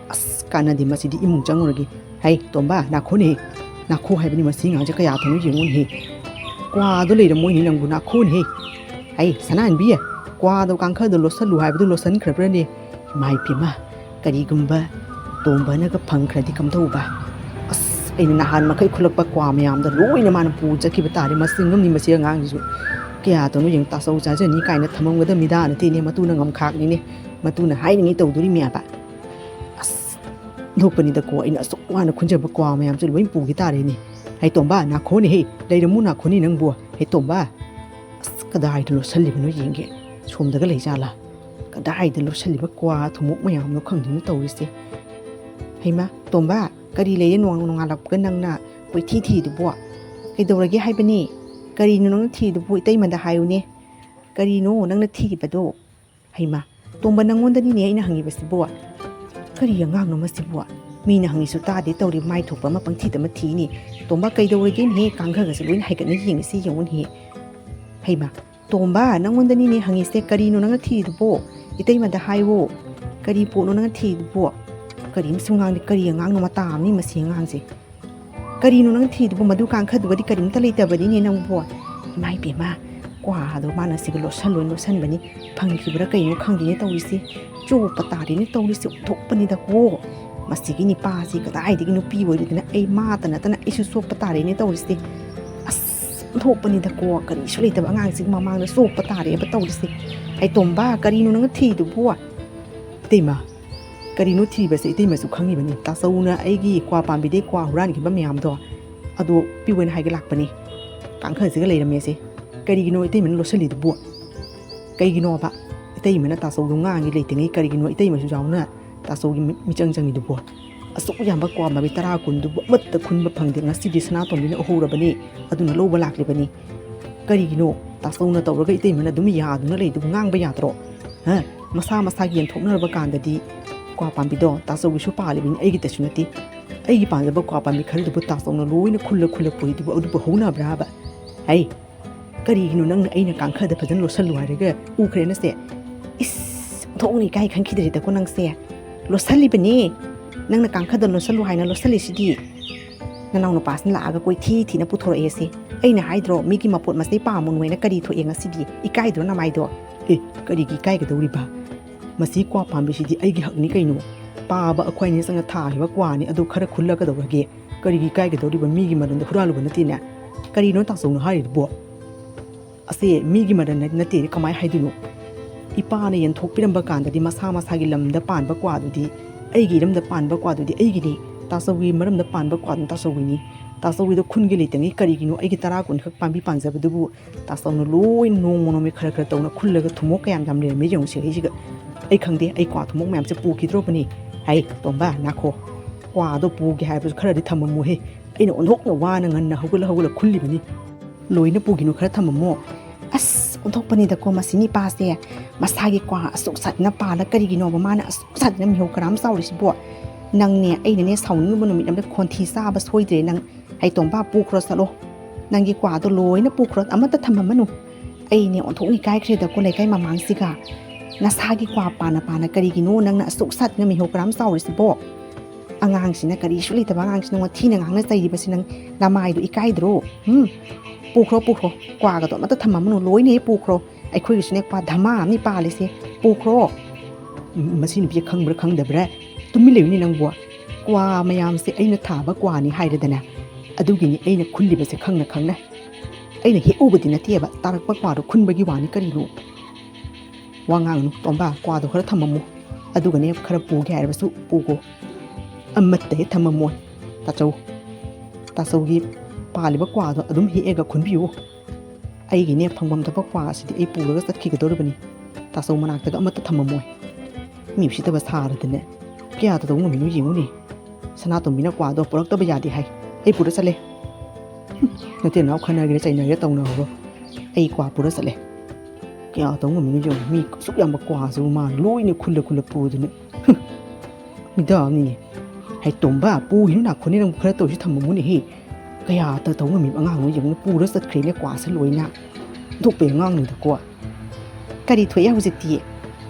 ꯑꯁ ꯀꯥꯟꯅꯗꯦ ꯃꯁꯤꯗꯤ ꯏꯃꯨꯡ ꯆꯪꯉꯨꯔꯒꯦ ꯍꯩ ꯇꯣꯝꯕ ꯅꯥꯈꯣꯅꯦ ꯅꯥꯈꯣ ꯍꯥꯏꯕꯅꯤ ꯃꯁꯤ ꯉꯥꯡꯁꯦ ꯀꯌꯥꯗꯅꯣ ꯌꯦꯡꯉꯨꯅꯦꯍꯦ ꯀ꯭ꯋꯥꯗꯣ ꯂꯩꯔꯝꯃꯣꯏꯅꯦ ꯅꯪꯕꯨ ꯅꯥꯈꯣꯅꯦꯍꯦ ꯍꯩ ꯁꯅꯥꯍꯟꯕꯤ ꯀ꯭ꯋꯥꯗꯣ ꯀꯥꯡꯈꯜꯗꯣ ꯂꯣꯠꯁꯜꯂꯨ ꯍꯥꯏꯕꯗꯨ ꯂꯣꯠꯁꯟꯈ꯭ꯔꯕ꯭ꯔꯅꯦ ꯏꯃꯥꯏ ꯄꯦꯝꯃ ꯀꯔꯤꯒꯨꯝꯕ ꯇꯣꯝꯕꯅꯒ ꯐꯪꯈ꯭ꯔꯗꯤ ꯀꯝꯗꯧꯕ ꯑꯁ ꯑꯩꯅ ꯅꯍꯥꯟ ꯃꯈꯩ ꯈꯨꯜꯂꯛꯄ ꯀ꯭ꯋꯥ ꯃꯌꯥꯝꯗ ꯂꯣꯏꯅ ꯃꯥꯅ ꯄꯨ ꯆꯠꯈꯤꯕ ꯇꯥꯔꯦ ꯃꯁꯤꯡ ꯑꯃꯅꯤ ꯃꯁꯤ ꯑꯉꯥꯡꯁꯤꯁꯨ ꯀꯌꯥꯗꯅꯣ ꯌꯦꯡ ꯇꯥꯆꯧ ꯆꯥꯖꯅꯤ ꯀꯥꯏꯅ ꯊꯝꯃꯝꯒꯗꯕꯅꯤꯗꯥ ꯅꯠꯇꯦꯅꯦ ꯃꯇꯨꯅ ꯉꯝꯈꯥꯛꯅꯤꯅꯦ ꯃꯇꯨꯅ ꯍꯥꯏꯔꯤꯉꯩ ꯇꯧꯗꯣꯔꯤꯃꯦꯕ ꯑꯁ ꯅꯣꯛꯄꯅꯤꯗꯀꯣ ꯑꯩꯅ ꯑꯁꯨꯛ ꯋꯥꯅ ꯈꯨꯟꯖꯕ ꯀ꯭ꯋꯥ ꯃꯌꯥꯝꯁꯨ ꯂꯣꯏ ꯄꯨꯈꯤ ꯇꯥꯔꯦꯅꯦ ꯍꯩ ꯇꯣꯝꯕ ꯅꯥꯈꯣꯅꯦꯍꯦ ꯂꯩꯔꯝꯃꯨ ꯅꯥꯈꯣꯅꯤ ꯅꯪꯕꯨ ꯍꯩ ꯇꯣꯝꯕ ꯑꯁ ꯀꯗꯥꯏꯗ ꯂꯣꯠꯁꯜꯂꯤꯕꯅꯣ ꯌꯦꯡꯒꯦ ꯁꯣꯝꯗꯒ ꯂꯩꯖꯥꯠꯂꯥ ꯀꯗꯥꯏꯗ ꯂꯣꯠꯁꯜꯂꯤꯕ ꯀ꯭ꯋꯥ ꯊꯨꯝꯃꯣꯛ ꯃꯌꯥꯝꯅꯣ ꯈꯪꯗꯦꯅ ꯇꯧꯔꯤꯁꯦ ꯍꯩꯃꯥ ꯇꯣꯝꯕ ꯀꯔꯤ ꯂꯩꯌꯦ ꯅꯣꯡꯉꯥꯜꯂꯛꯄꯒ ꯅꯪꯅ ꯀꯣꯏꯊꯤ ꯊꯤꯗꯨꯕꯣ ꯀꯩꯗꯧꯔꯒꯦ ꯍꯥꯏꯕꯅꯤ ꯀꯔꯤꯅꯣ ꯅꯪꯅ ꯊꯤꯗꯨꯕꯨ ꯏꯇꯩꯃꯗ ꯍꯥꯏꯌꯨꯅꯦ ꯀꯔꯤꯅꯣ ꯅꯪꯅ ꯊꯤꯔꯤꯕꯗꯣ ꯍꯩꯃꯥ ꯇꯣꯝꯕ ꯅꯪꯉꯣꯟꯗꯅꯤꯅꯦ ꯑꯩꯅ ꯍꯪꯉꯤꯕꯁꯤꯕꯣ ꯀꯔꯤ ꯑꯉꯥꯡꯅꯣ ꯃꯁꯤꯕꯣ ꯃꯤꯅ ꯍꯪꯉꯤꯁꯨ ꯇꯥꯗꯦ ꯇꯧꯔꯤ ꯃꯥꯏ ꯊꯣꯛꯄ ꯑꯃ ꯄꯪꯊꯤꯗ ꯑꯃ ꯊꯤꯅꯤ ꯇꯣꯝꯕ ꯀꯩꯗꯧꯔꯒꯦꯅꯦꯍꯦ ꯀꯥꯡꯈꯒꯁꯦ ꯂꯣꯏꯅ ꯍꯥꯏꯒꯠꯅ ꯌꯦꯡꯉꯤꯁꯤ ꯌꯦꯡꯉꯨꯅꯦꯍꯦ ꯍꯩꯃꯥ ꯇꯣꯝꯕ ꯅꯪꯉꯣꯟꯗꯅꯤꯅꯦ ꯍꯪꯉꯤꯁꯦ ꯀꯔꯤꯅꯣ ꯅꯪꯅ ꯊꯤꯗꯨꯕꯣ ꯏꯇꯩꯃꯗ ꯍꯥꯏꯋꯣ ꯀꯔꯤ ꯄꯣꯠꯅꯣ ꯅꯪꯅ ꯊꯤꯗꯨꯕꯣ ꯀꯔꯤꯝꯁꯨ ꯉꯥꯡꯗꯦ ꯀꯔꯤ ꯑꯉꯥꯡꯅꯣ ꯃꯇꯥ ꯑꯃꯅꯤ ꯃꯁꯤ ꯑꯉꯥꯡꯁꯦ ꯀꯔꯤꯅꯣ ꯅꯪꯅ ꯊꯤꯗꯨꯕꯣ ꯃꯗꯨ ꯀꯥꯡꯈꯗꯨꯒꯗꯤ ꯀꯔꯤꯝꯇ ꯂꯩꯇꯕꯅꯤꯅꯦ ꯅꯪꯕꯣ ꯏꯃꯥꯏ ꯄꯦꯝꯃ ꯀ꯭ꯋꯥꯗꯣ ꯃꯥꯅ ꯁꯤꯒ ꯂꯣꯠꯁꯟꯕꯅꯤ ꯐꯪꯈꯤꯕ꯭ꯔꯥ ꯀꯩꯅꯣ ꯈꯪꯗꯦꯅꯦ ꯇꯧꯔꯤꯁꯤ ꯆꯣꯞꯄ ꯇꯥꯔꯦꯅꯦ ꯇꯧꯔꯤꯁꯤ ꯎꯠꯊꯣꯛꯄꯅꯤꯗꯀꯣ ꯃꯁꯤꯒꯤ ꯅꯤꯄꯥꯁꯤ ꯀꯗꯥꯏꯗꯒꯤ ꯅꯨꯄꯤ ꯑꯣꯏꯔꯤꯗꯅ ꯑꯩ ꯃꯥꯇ ꯅꯠꯇꯅ ꯑꯩꯁꯨ ꯆꯣꯞꯄ ꯇꯥꯔꯦꯅꯦ ꯇꯧꯔꯤꯁꯤ ꯑꯁ ꯎꯠꯊꯣꯛꯄꯅꯤꯗꯀꯣ ꯀꯔꯤꯁꯨ ꯂꯩꯇꯕ ꯑꯉꯥꯡꯁꯤꯒꯤ ꯃꯃꯥꯡꯗ ꯆꯣꯞꯄ ꯇꯥꯔꯦꯕ ꯇꯧꯔꯤꯁꯤ ꯑꯩ ꯇꯣꯝꯕ ꯀꯔꯤꯅꯣ ꯅꯪꯅ ꯊꯤꯗꯨꯕꯣ ꯏꯇꯩꯃ ꯀꯔꯤꯅꯣ ꯊꯤꯕꯁꯦ ꯏꯇꯩꯃꯁꯨ ꯈꯪꯉꯤꯕꯅꯤ ꯇꯥꯆꯧꯅ ꯑꯩꯒꯤ ꯀ꯭ꯋꯥ ꯄꯥꯝꯕꯤꯗꯩ ꯀ꯭ꯋꯥ ꯍꯨꯔꯥꯟꯈꯤꯕ ꯃꯌꯥꯝꯗꯣ ꯑꯗꯣ ꯄꯤꯌꯣꯅ ꯍꯥꯏꯒ ꯂꯥꯛꯄꯅꯤ ꯀꯥꯡꯈꯜꯁꯤꯒ ꯂꯩꯔꯝꯃꯦꯁꯦ ꯀꯔꯤꯒꯤꯅꯣ ꯏꯇꯩꯃꯅ ꯂꯣꯠꯁꯜꯂꯤꯗꯨꯕꯨ ꯀꯩꯒꯤꯅꯣꯕ ꯏꯇꯩꯃꯅ ꯇꯥꯆꯧꯗꯣ ꯉꯥꯡꯉꯤ ꯂꯩꯇꯉꯩ ꯀꯔꯤꯒꯤꯅꯣ ꯏꯇꯩꯃꯁꯨ ꯌꯥꯎꯅ ꯇꯥꯆꯧꯒꯤ ꯃꯤꯆꯪ ꯆꯪꯉꯤꯗꯨꯕꯨ ꯑꯁꯨꯛ ꯌꯥꯝꯕ ꯀ꯭ꯋꯥ ꯃꯕꯤ 10 ꯀꯨꯟꯗꯨꯕꯨ ꯑꯃꯠꯇ ꯈꯨꯟꯕ ꯐꯪꯗꯦ ꯉꯁꯤꯗꯤ ꯁꯅꯥꯇꯣꯝꯕꯤꯅ ꯎꯍꯧꯔꯕꯅꯤ ꯑꯗꯨꯅ ꯂꯧꯕ ꯂꯥꯛꯂꯤꯕꯅꯤ ꯀꯔꯤꯒꯤꯅꯣ ꯇꯥꯆꯧꯅ ꯇꯧꯔꯒ ꯏꯇꯩꯃꯅ ꯑꯗꯨꯝ ꯌꯥꯗꯨꯅ ꯂꯩꯗꯨꯕꯨ ꯉꯥꯡꯕ ꯌꯥꯗ꯭ꯔꯣ ꯃꯁꯥꯒꯤ ꯌꯦꯟꯊꯣꯛꯅꯔꯕ ꯀꯥꯟꯗꯗꯤ ꯀ꯭ꯋꯥ ꯄꯥꯝꯕꯤꯗꯣ ꯇꯥꯆꯧꯒꯤꯁꯨ ꯄꯥꯜꯂꯤꯕꯅꯤ ꯑꯩꯒꯤꯗꯁꯨ ꯅꯠꯇꯦ ꯑꯩꯒꯤ ꯄꯥꯟꯖꯕ ꯀ꯭ꯋꯥ ꯄꯥꯝꯕꯤ ꯈꯔꯗꯨꯕꯨ ꯇꯥꯆꯧꯅ ꯂꯣꯏꯅ ꯈꯨꯜꯂ ꯄꯨꯔꯤꯗꯨꯕꯨ ꯑꯗꯨꯕꯨ ꯍꯧꯅꯕ꯭ꯔꯥꯕ ꯍꯩ ꯀꯔꯤꯒꯤꯅꯣ ꯅꯪꯅ ꯑꯩꯅ ꯀꯥꯡꯈꯗ ꯐꯖꯅ ꯂꯣꯠꯁꯜꯂꯨ ꯍꯥꯏꯔꯒ ꯎꯈ꯭ꯔꯦꯅꯁꯦ ꯏꯁ ꯑꯣꯟꯊꯣꯛꯅ ꯏꯀꯥꯏ ꯈꯪꯈꯤꯗ꯭ꯔꯦꯗꯀꯣ ꯅꯪꯁꯦ ꯂꯣꯠꯁꯜꯂꯤꯕꯅꯦ ꯅꯪꯅ ꯀꯥꯡꯈꯗ ꯂꯣꯠꯁꯜꯂꯨ ꯍꯥꯏꯅ ꯂꯣꯠꯁꯜꯂꯤꯁꯤꯗꯤ ꯅꯅꯥꯎ ꯅꯨꯄꯥꯁꯤꯅ ꯂꯥꯛꯑꯒ ꯀꯣꯏꯊꯤ ꯊꯤꯅ ꯄꯨꯊꯣꯔꯛꯑꯦꯁꯦ ꯑꯩꯅ ꯍꯥꯏꯗ꯭ꯔꯣ ꯃꯤꯒꯤ ꯃꯄꯣꯠ ꯃꯆꯩ ꯄꯥꯝꯃꯨꯅꯨ ꯍꯥꯏꯅ ꯀꯔꯤ ꯊꯣꯛꯑꯦ ꯉꯁꯤꯗꯤ ꯏꯀꯥꯏꯗ꯭ꯔꯣ ꯅꯃꯥꯏꯗꯣ ꯀꯔꯤꯒꯤ ꯏꯀꯥꯏꯒꯗꯧꯔꯤꯕ ꯃꯁꯤ ꯀ꯭ꯋꯥ ꯄꯥꯝꯕꯤꯁꯤꯗꯤ ꯑꯩꯒꯤ ꯍꯛꯅꯤ ꯀꯩꯅꯣ ꯄꯥꯕ ꯑꯩꯈꯣꯏꯅꯤ ꯆꯪꯅ ꯊꯥꯈꯤꯕ ꯀ꯭ꯋꯥꯅꯤ ꯑꯗꯨ ꯈꯔ ꯈꯨꯜꯂꯒꯗꯧꯔꯒꯦ ꯀꯔꯤꯒꯤ ꯏꯀꯥꯏꯒꯗꯧꯔꯤꯕ ꯃꯤꯒꯤ ꯃꯔꯟꯗ ꯍꯨꯔꯥꯜꯂꯨꯕ ꯅꯠꯇꯦꯅꯦ ꯀꯔꯤꯅꯣ ꯇꯥꯆꯧꯅ ꯍꯥꯏꯔꯤꯗꯨꯕꯣ ꯑꯁꯦ ꯃꯤꯒꯤ ꯃꯔꯟ ꯅꯠꯇꯦ ꯀꯃꯥꯏꯅ ꯍꯥꯏꯗꯣꯏꯅꯣ ꯏꯄꯥꯅ ꯌꯦꯟꯊꯣꯛꯄꯤꯔꯝꯕ ꯀꯥꯟꯗꯗꯤ ꯃꯁꯥꯒꯤ ꯂꯝꯗ ꯄꯥꯟꯕ ꯀ꯭ꯋꯥꯗꯨꯗꯤ ꯑꯩꯒꯤ ꯏꯔꯝꯗ ꯄꯥꯟꯕ ꯀ꯭ꯋꯥꯗꯨꯗꯤ ꯑꯩꯒꯤꯅꯤ ꯇꯥꯆꯧꯒꯤ ꯃꯔꯝꯗ ꯄꯥꯟꯕ ꯀ꯭ꯋꯥꯗꯨꯅ ꯇꯥꯆꯧꯒꯤꯅꯤ ꯇꯥꯆꯧꯒꯤꯗꯣ ꯈꯨꯟꯒꯤ ꯂꯩꯇꯉꯩ ꯀꯔꯤꯒꯤꯅꯣ ꯑꯩꯒꯤ 10 ꯀꯨꯟ ꯈꯛ ꯄꯥꯝꯕꯤ ꯄꯥꯟꯖꯕꯗꯨꯕꯨ ꯇꯥꯆꯧꯅ ꯂꯣꯏꯅ ꯅꯣꯡꯃꯩ ꯈꯔ ꯇꯧꯅ ꯈꯨꯜꯂꯒ ꯊꯨꯝꯃꯣꯛ ꯀꯌꯥꯝ ꯂꯩꯔꯝꯃꯦ ꯌꯦꯡꯉꯨ ꯁꯤꯒꯩꯁꯤꯒ ꯑꯩ ꯈꯪꯗꯦ ꯑꯩ ꯀ꯭ꯋꯥ ꯊꯨꯝꯃꯣꯛ ꯃꯌꯥꯝꯁꯦ ꯄꯨꯈꯤꯗ꯭ꯔꯣꯕꯅꯤ ꯍꯩ ꯇꯣꯝꯕ ꯅꯥꯈꯣ ꯀ꯭ꯋꯥꯗꯣ ꯄꯨꯒꯦ ꯍꯥꯏꯕꯁꯨ ꯈꯔꯗꯤ ꯊꯝꯃꯝꯃꯣꯍꯦ ꯑꯩꯅ ꯑꯣꯟꯊꯣꯛꯅ ꯋꯥꯅ ꯉꯟꯅ ꯍꯧꯒꯠꯂ ꯈꯨꯜꯂꯤꯕꯅꯤ ꯂꯣꯏꯅ ꯄꯨꯈꯤꯅꯨ ꯈꯔ ꯊꯝꯃꯝꯃꯣ ꯑꯁ ꯑꯣꯟꯊꯣꯛꯄꯅꯤꯗꯀꯣ ꯃꯁꯤ ꯅꯤꯄꯥꯁꯦ ꯃꯁꯥꯒꯤ ꯀ꯭ꯋꯥ ꯑꯁꯨꯛ ꯁꯥꯗꯅ ꯄꯥꯜꯂ ꯀꯔꯤꯒꯤꯅꯣꯕ ꯃꯥꯅ ꯑꯁꯨꯛ ꯁꯥꯗꯅ ꯃꯤꯍꯧ ꯀꯔꯥꯝ ꯆꯥꯎꯔꯤꯁꯤꯕꯣ ꯅꯪꯅꯦ ꯑꯩꯅꯅꯦ ꯁꯥꯎꯅꯤꯡꯉꯨꯕ ꯅꯨꯃꯤꯠ ꯑꯃꯗ ꯈꯣꯟꯊꯤ ꯆꯥꯕ ꯁꯣꯏꯗ꯭ꯔꯦ ꯅꯪ ꯍꯩꯇꯣꯝꯕ ꯄꯨꯈ꯭ꯔꯣ ꯆꯠꯂꯣ ꯅꯪꯒꯤ ꯀ꯭ꯋꯥꯗꯣ ꯂꯣꯏꯅ ꯄꯨꯈ꯭ꯔꯣ ꯑꯃꯠꯇ ꯊꯝꯃꯝꯃꯅꯨ ꯑꯩꯅꯦ ꯑꯣꯟꯊꯣꯛꯅ ꯏꯀꯥꯏꯈ꯭ꯔꯦꯗꯀꯣ ꯂꯩꯀꯥꯏ ꯃꯃꯥꯡꯁꯤꯒ ꯅꯁꯥꯒꯤ ꯀ꯭ꯋꯥ ꯄꯥꯅ ꯀꯔꯤꯒꯤꯅꯣ ꯅꯪꯅ ꯑꯁꯨꯛ ꯁꯥꯗꯅ ꯃꯤꯍꯧ ꯀꯔꯥꯝ ꯆꯥꯎꯔꯤꯁꯤꯕꯣ ꯑꯉꯥꯡꯁꯤꯅ ꯀꯔꯤꯁꯨ ꯂꯩꯇꯕ ꯑꯉꯥꯡꯁꯤꯅ ꯊꯤꯅ ꯉꯥꯡꯅ ꯆꯩꯔꯤꯕꯁꯤ ꯅꯪ ꯅꯃꯥꯏꯗꯣ ꯏꯀꯥꯏꯗ꯭ꯔꯣ ꯄꯨꯈ꯭ꯔꯣ ꯑꯃꯠꯇ ꯊꯝꯃꯝꯃꯅꯨ ꯂꯣꯏꯅ ꯍꯦꯛ ꯄꯨꯈ꯭ꯔꯣ ꯑꯩꯈꯣꯏꯒꯤꯁꯨꯅꯦ ꯀ꯭ꯋꯥ ꯙꯃꯥ ꯑꯃꯅꯤ ꯄꯥꯜꯂꯤꯁꯦ ꯄꯨꯈ꯭ꯔꯣ ꯃꯁꯤ ꯅꯨꯄꯤꯁꯦ ꯈꯪꯕ꯭ꯔꯥ ꯈꯪꯗꯕ꯭ꯔꯥ ꯇꯨꯃꯤꯟ ꯂꯩꯌꯨꯅꯦ ꯅꯪꯕꯨ ꯀ꯭ꯋꯥ ꯃꯌꯥꯝꯁꯦ ꯑꯩꯅ ꯊꯥꯕ ꯀ꯭ꯋꯥꯅꯤ ꯍꯥꯏꯔꯗꯅ ꯑꯗꯨꯒꯤꯅꯤ ꯑꯩꯅ ꯈꯨꯜꯂꯤꯕꯁꯦ ꯈꯪꯅ ꯑꯩꯅ ꯍꯦꯛꯎꯕꯗꯤ ꯅꯠꯇꯦꯕ ꯇꯥꯔꯛꯄ ꯀ꯭ꯋꯥꯗꯣ ꯈꯨꯟꯕꯒꯤ ꯋꯥꯅꯤ ꯀꯔꯤꯅꯣ ꯋꯥ ꯉꯥꯡꯒꯅꯨ ꯇꯣꯝꯕ ꯀ꯭ꯋꯥꯗꯣ ꯈꯔ ꯊꯝꯃꯝꯃꯨ ꯑꯗꯨꯒꯅꯦ ꯈꯔ ꯄꯨꯒꯦ ꯍꯥꯏꯔꯕꯁꯨ ꯄꯨꯒꯣ ꯑꯃꯠꯇ ꯍꯦꯛ ꯊꯝꯃꯝꯃꯣꯏ ꯇꯥꯆꯧꯒꯤ ꯄꯥꯜꯂꯤꯕ ꯀ꯭ꯋꯥꯗꯣ ꯑꯗꯨꯝ ꯍꯦꯛꯑꯒ ꯈꯨꯟꯕꯤꯌꯨ ꯑꯩꯒꯤꯅꯦ ꯐꯪꯐꯝ ꯊꯕꯛ ꯀ꯭ꯋꯥ ꯑꯁꯤꯗꯤ ꯑꯩ ꯄꯨꯔꯒ ꯆꯠꯈꯤꯒꯗꯧꯔꯤꯕꯅꯤ ꯇꯥꯆꯧ ꯃꯅꯥꯛꯇꯒ ꯑꯃꯠꯇ ꯊꯝꯃꯝꯃꯣꯏ ꯃꯤ ꯎꯁꯤꯠꯇꯕ ꯁꯥꯔꯗꯅꯦ ꯀꯌꯥ ꯇꯧꯗꯧ ꯉꯝꯃꯤꯅꯣ ꯌꯦꯡꯉꯨꯅꯦ ꯁꯅꯥꯇꯣꯝꯕꯤꯅ ꯀ꯭ꯋꯥꯗꯣ ꯄꯨꯔꯛꯇꯕ ꯌꯥꯗꯦ ꯍꯥꯏ ꯑꯩ ꯄꯨꯔ ꯆꯠꯂꯦ ꯅꯠꯇꯦ ꯅꯥꯎ ꯈꯟꯅꯒꯦꯔ ꯆꯩꯅꯒꯦꯔ ꯇꯧꯅꯍꯧꯔꯣ ꯑꯩ ꯀ꯭ꯋꯥ ꯄꯨꯔ ꯆꯠꯂꯦ ꯀꯌꯥ ꯇꯧ ꯉꯝꯃꯤꯅꯣ ꯌꯦꯡꯉꯨ ꯃꯤ ꯑꯁꯨꯛ ꯌꯥꯝꯕ ꯀ꯭ꯋꯥꯁꯤꯕꯨ ꯃꯥꯅ ꯂꯣꯏꯅ ꯈꯨꯜꯂ ꯄꯨꯗꯅ ꯃꯤꯗꯥꯝꯅꯤꯅꯦ ꯍꯩ ꯇꯣꯝꯕ ꯄꯨꯈꯤꯅꯨ ꯅꯥꯈꯣꯅꯦ ꯅꯪ ꯈꯔ ꯇꯧꯔꯤꯁꯤ ꯊꯝꯃꯝꯃꯨꯅꯦꯍꯦ ꯀꯌꯥ ꯇꯧ ꯉꯝꯃꯤꯕ ꯑꯉꯥꯡꯅꯣ ꯌꯦꯡꯉꯨ ꯄꯨꯔ ꯆꯠꯈ꯭ꯔꯦꯅꯦ ꯀ꯭ꯋꯥꯁꯦ ꯂꯣꯏꯅ ꯊꯣꯛꯄꯩ ꯑꯉꯥꯡꯅꯤꯗꯀꯣ ꯀꯔꯤ ꯊꯣꯛꯑꯦ ꯍꯧꯖꯤꯛꯇꯤ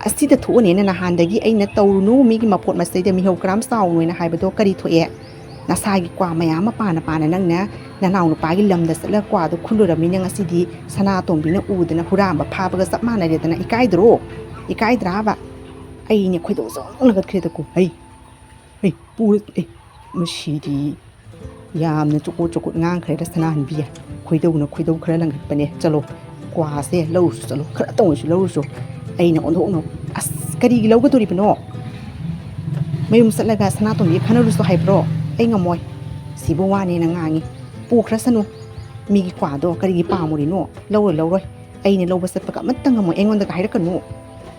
ꯑꯁꯤꯗ ꯊꯣꯛꯑꯅꯦꯅ ꯅꯍꯥꯟꯗꯒꯤ ꯑꯩꯅ ꯇꯧꯔꯨꯅꯨ ꯃꯤꯒꯤ ꯃꯄꯣꯠ ꯃꯆꯩꯗ ꯃꯤꯍꯧ ꯀꯔꯝ ꯆꯥꯎꯅꯣꯅ ꯍꯥꯏꯕꯗꯣ ꯀꯔꯤ ꯊꯣꯛꯑꯦ ꯅꯁꯥꯒꯤ ꯀ꯭ꯋꯥ ꯃꯌꯥꯝ ꯑꯃ ꯄꯥꯅ ꯅꯪꯅ ꯅꯅꯥꯎ ꯅꯨꯄꯥꯒꯤ ꯂꯝꯗ ꯆꯠꯂ ꯀ꯭ꯋꯥꯗꯣ ꯈꯨꯜꯂꯨꯔꯕꯅꯤꯅ ꯉꯁꯤꯗꯤ ꯁꯅꯥꯇꯣꯝꯕꯤꯅ ꯎꯗꯅ ꯍꯨꯔꯥꯟꯕ ꯐꯥꯕꯒ ꯆꯞ ꯃꯥꯟꯅꯔꯦꯗꯅ ꯏꯀꯥꯏꯗ꯭ꯔꯣ ꯏꯀꯥꯏꯗ꯭ꯔꯥꯕ ꯑꯩꯅꯦ ꯈꯣꯏꯗꯧ ꯁꯨꯝ ꯂꯒꯠꯈ꯭ꯔꯦꯗꯀꯣ ꯄꯨꯔ ꯃꯁꯤꯗꯤ ꯌꯥꯝꯅ ꯆꯣꯀꯣꯠ ꯉꯥꯡꯈ꯭ꯔꯦꯗ ꯁꯅꯥꯍꯟꯕꯤ ꯈꯣꯏꯗꯧ ꯈꯔ ꯂꯪꯈꯠꯄꯅꯦ ꯆꯠꯂꯣ ꯀ꯭ꯋꯥꯁꯦ ꯂꯧꯔꯨꯁꯨ ꯆꯠꯂꯣ ꯈꯔ ꯇꯧꯉꯁꯨ ꯂꯧꯔꯨꯁꯨ ꯑꯩꯅ ꯑꯣꯟꯊꯣꯛꯅ ꯑꯁ ꯀꯔꯤꯒꯤ ꯂꯧꯒꯗꯣꯔꯤꯕꯅꯣ ꯃꯌꯨꯝ ꯆꯠꯂꯒ ꯁꯅꯥꯇꯣꯝꯕꯤ ꯈꯟꯅꯔꯨꯁꯨ ꯍꯥꯏꯕ꯭ꯔꯣ ꯑꯩ ꯉꯝꯃꯣꯏ ꯁꯤꯕꯨ ꯋꯥꯅꯦꯅ ꯉꯥꯡꯉꯤ ꯄꯨꯈ꯭ꯔꯁꯅꯨ ꯃꯤꯒꯤ ꯀ꯭ꯋꯥꯗꯣ ꯀꯔꯤꯒꯤ ꯄꯥꯝꯃꯨꯔꯤꯅꯣ ꯂꯧꯔꯣꯏ ꯑꯩꯅ ꯂꯧꯕ ꯆꯠꯄꯒ ꯑꯃꯠꯇ ꯉꯝꯃꯣꯏ ꯑꯩꯉꯣꯟꯗꯒ ꯍꯥꯏꯔꯛꯀꯅꯨ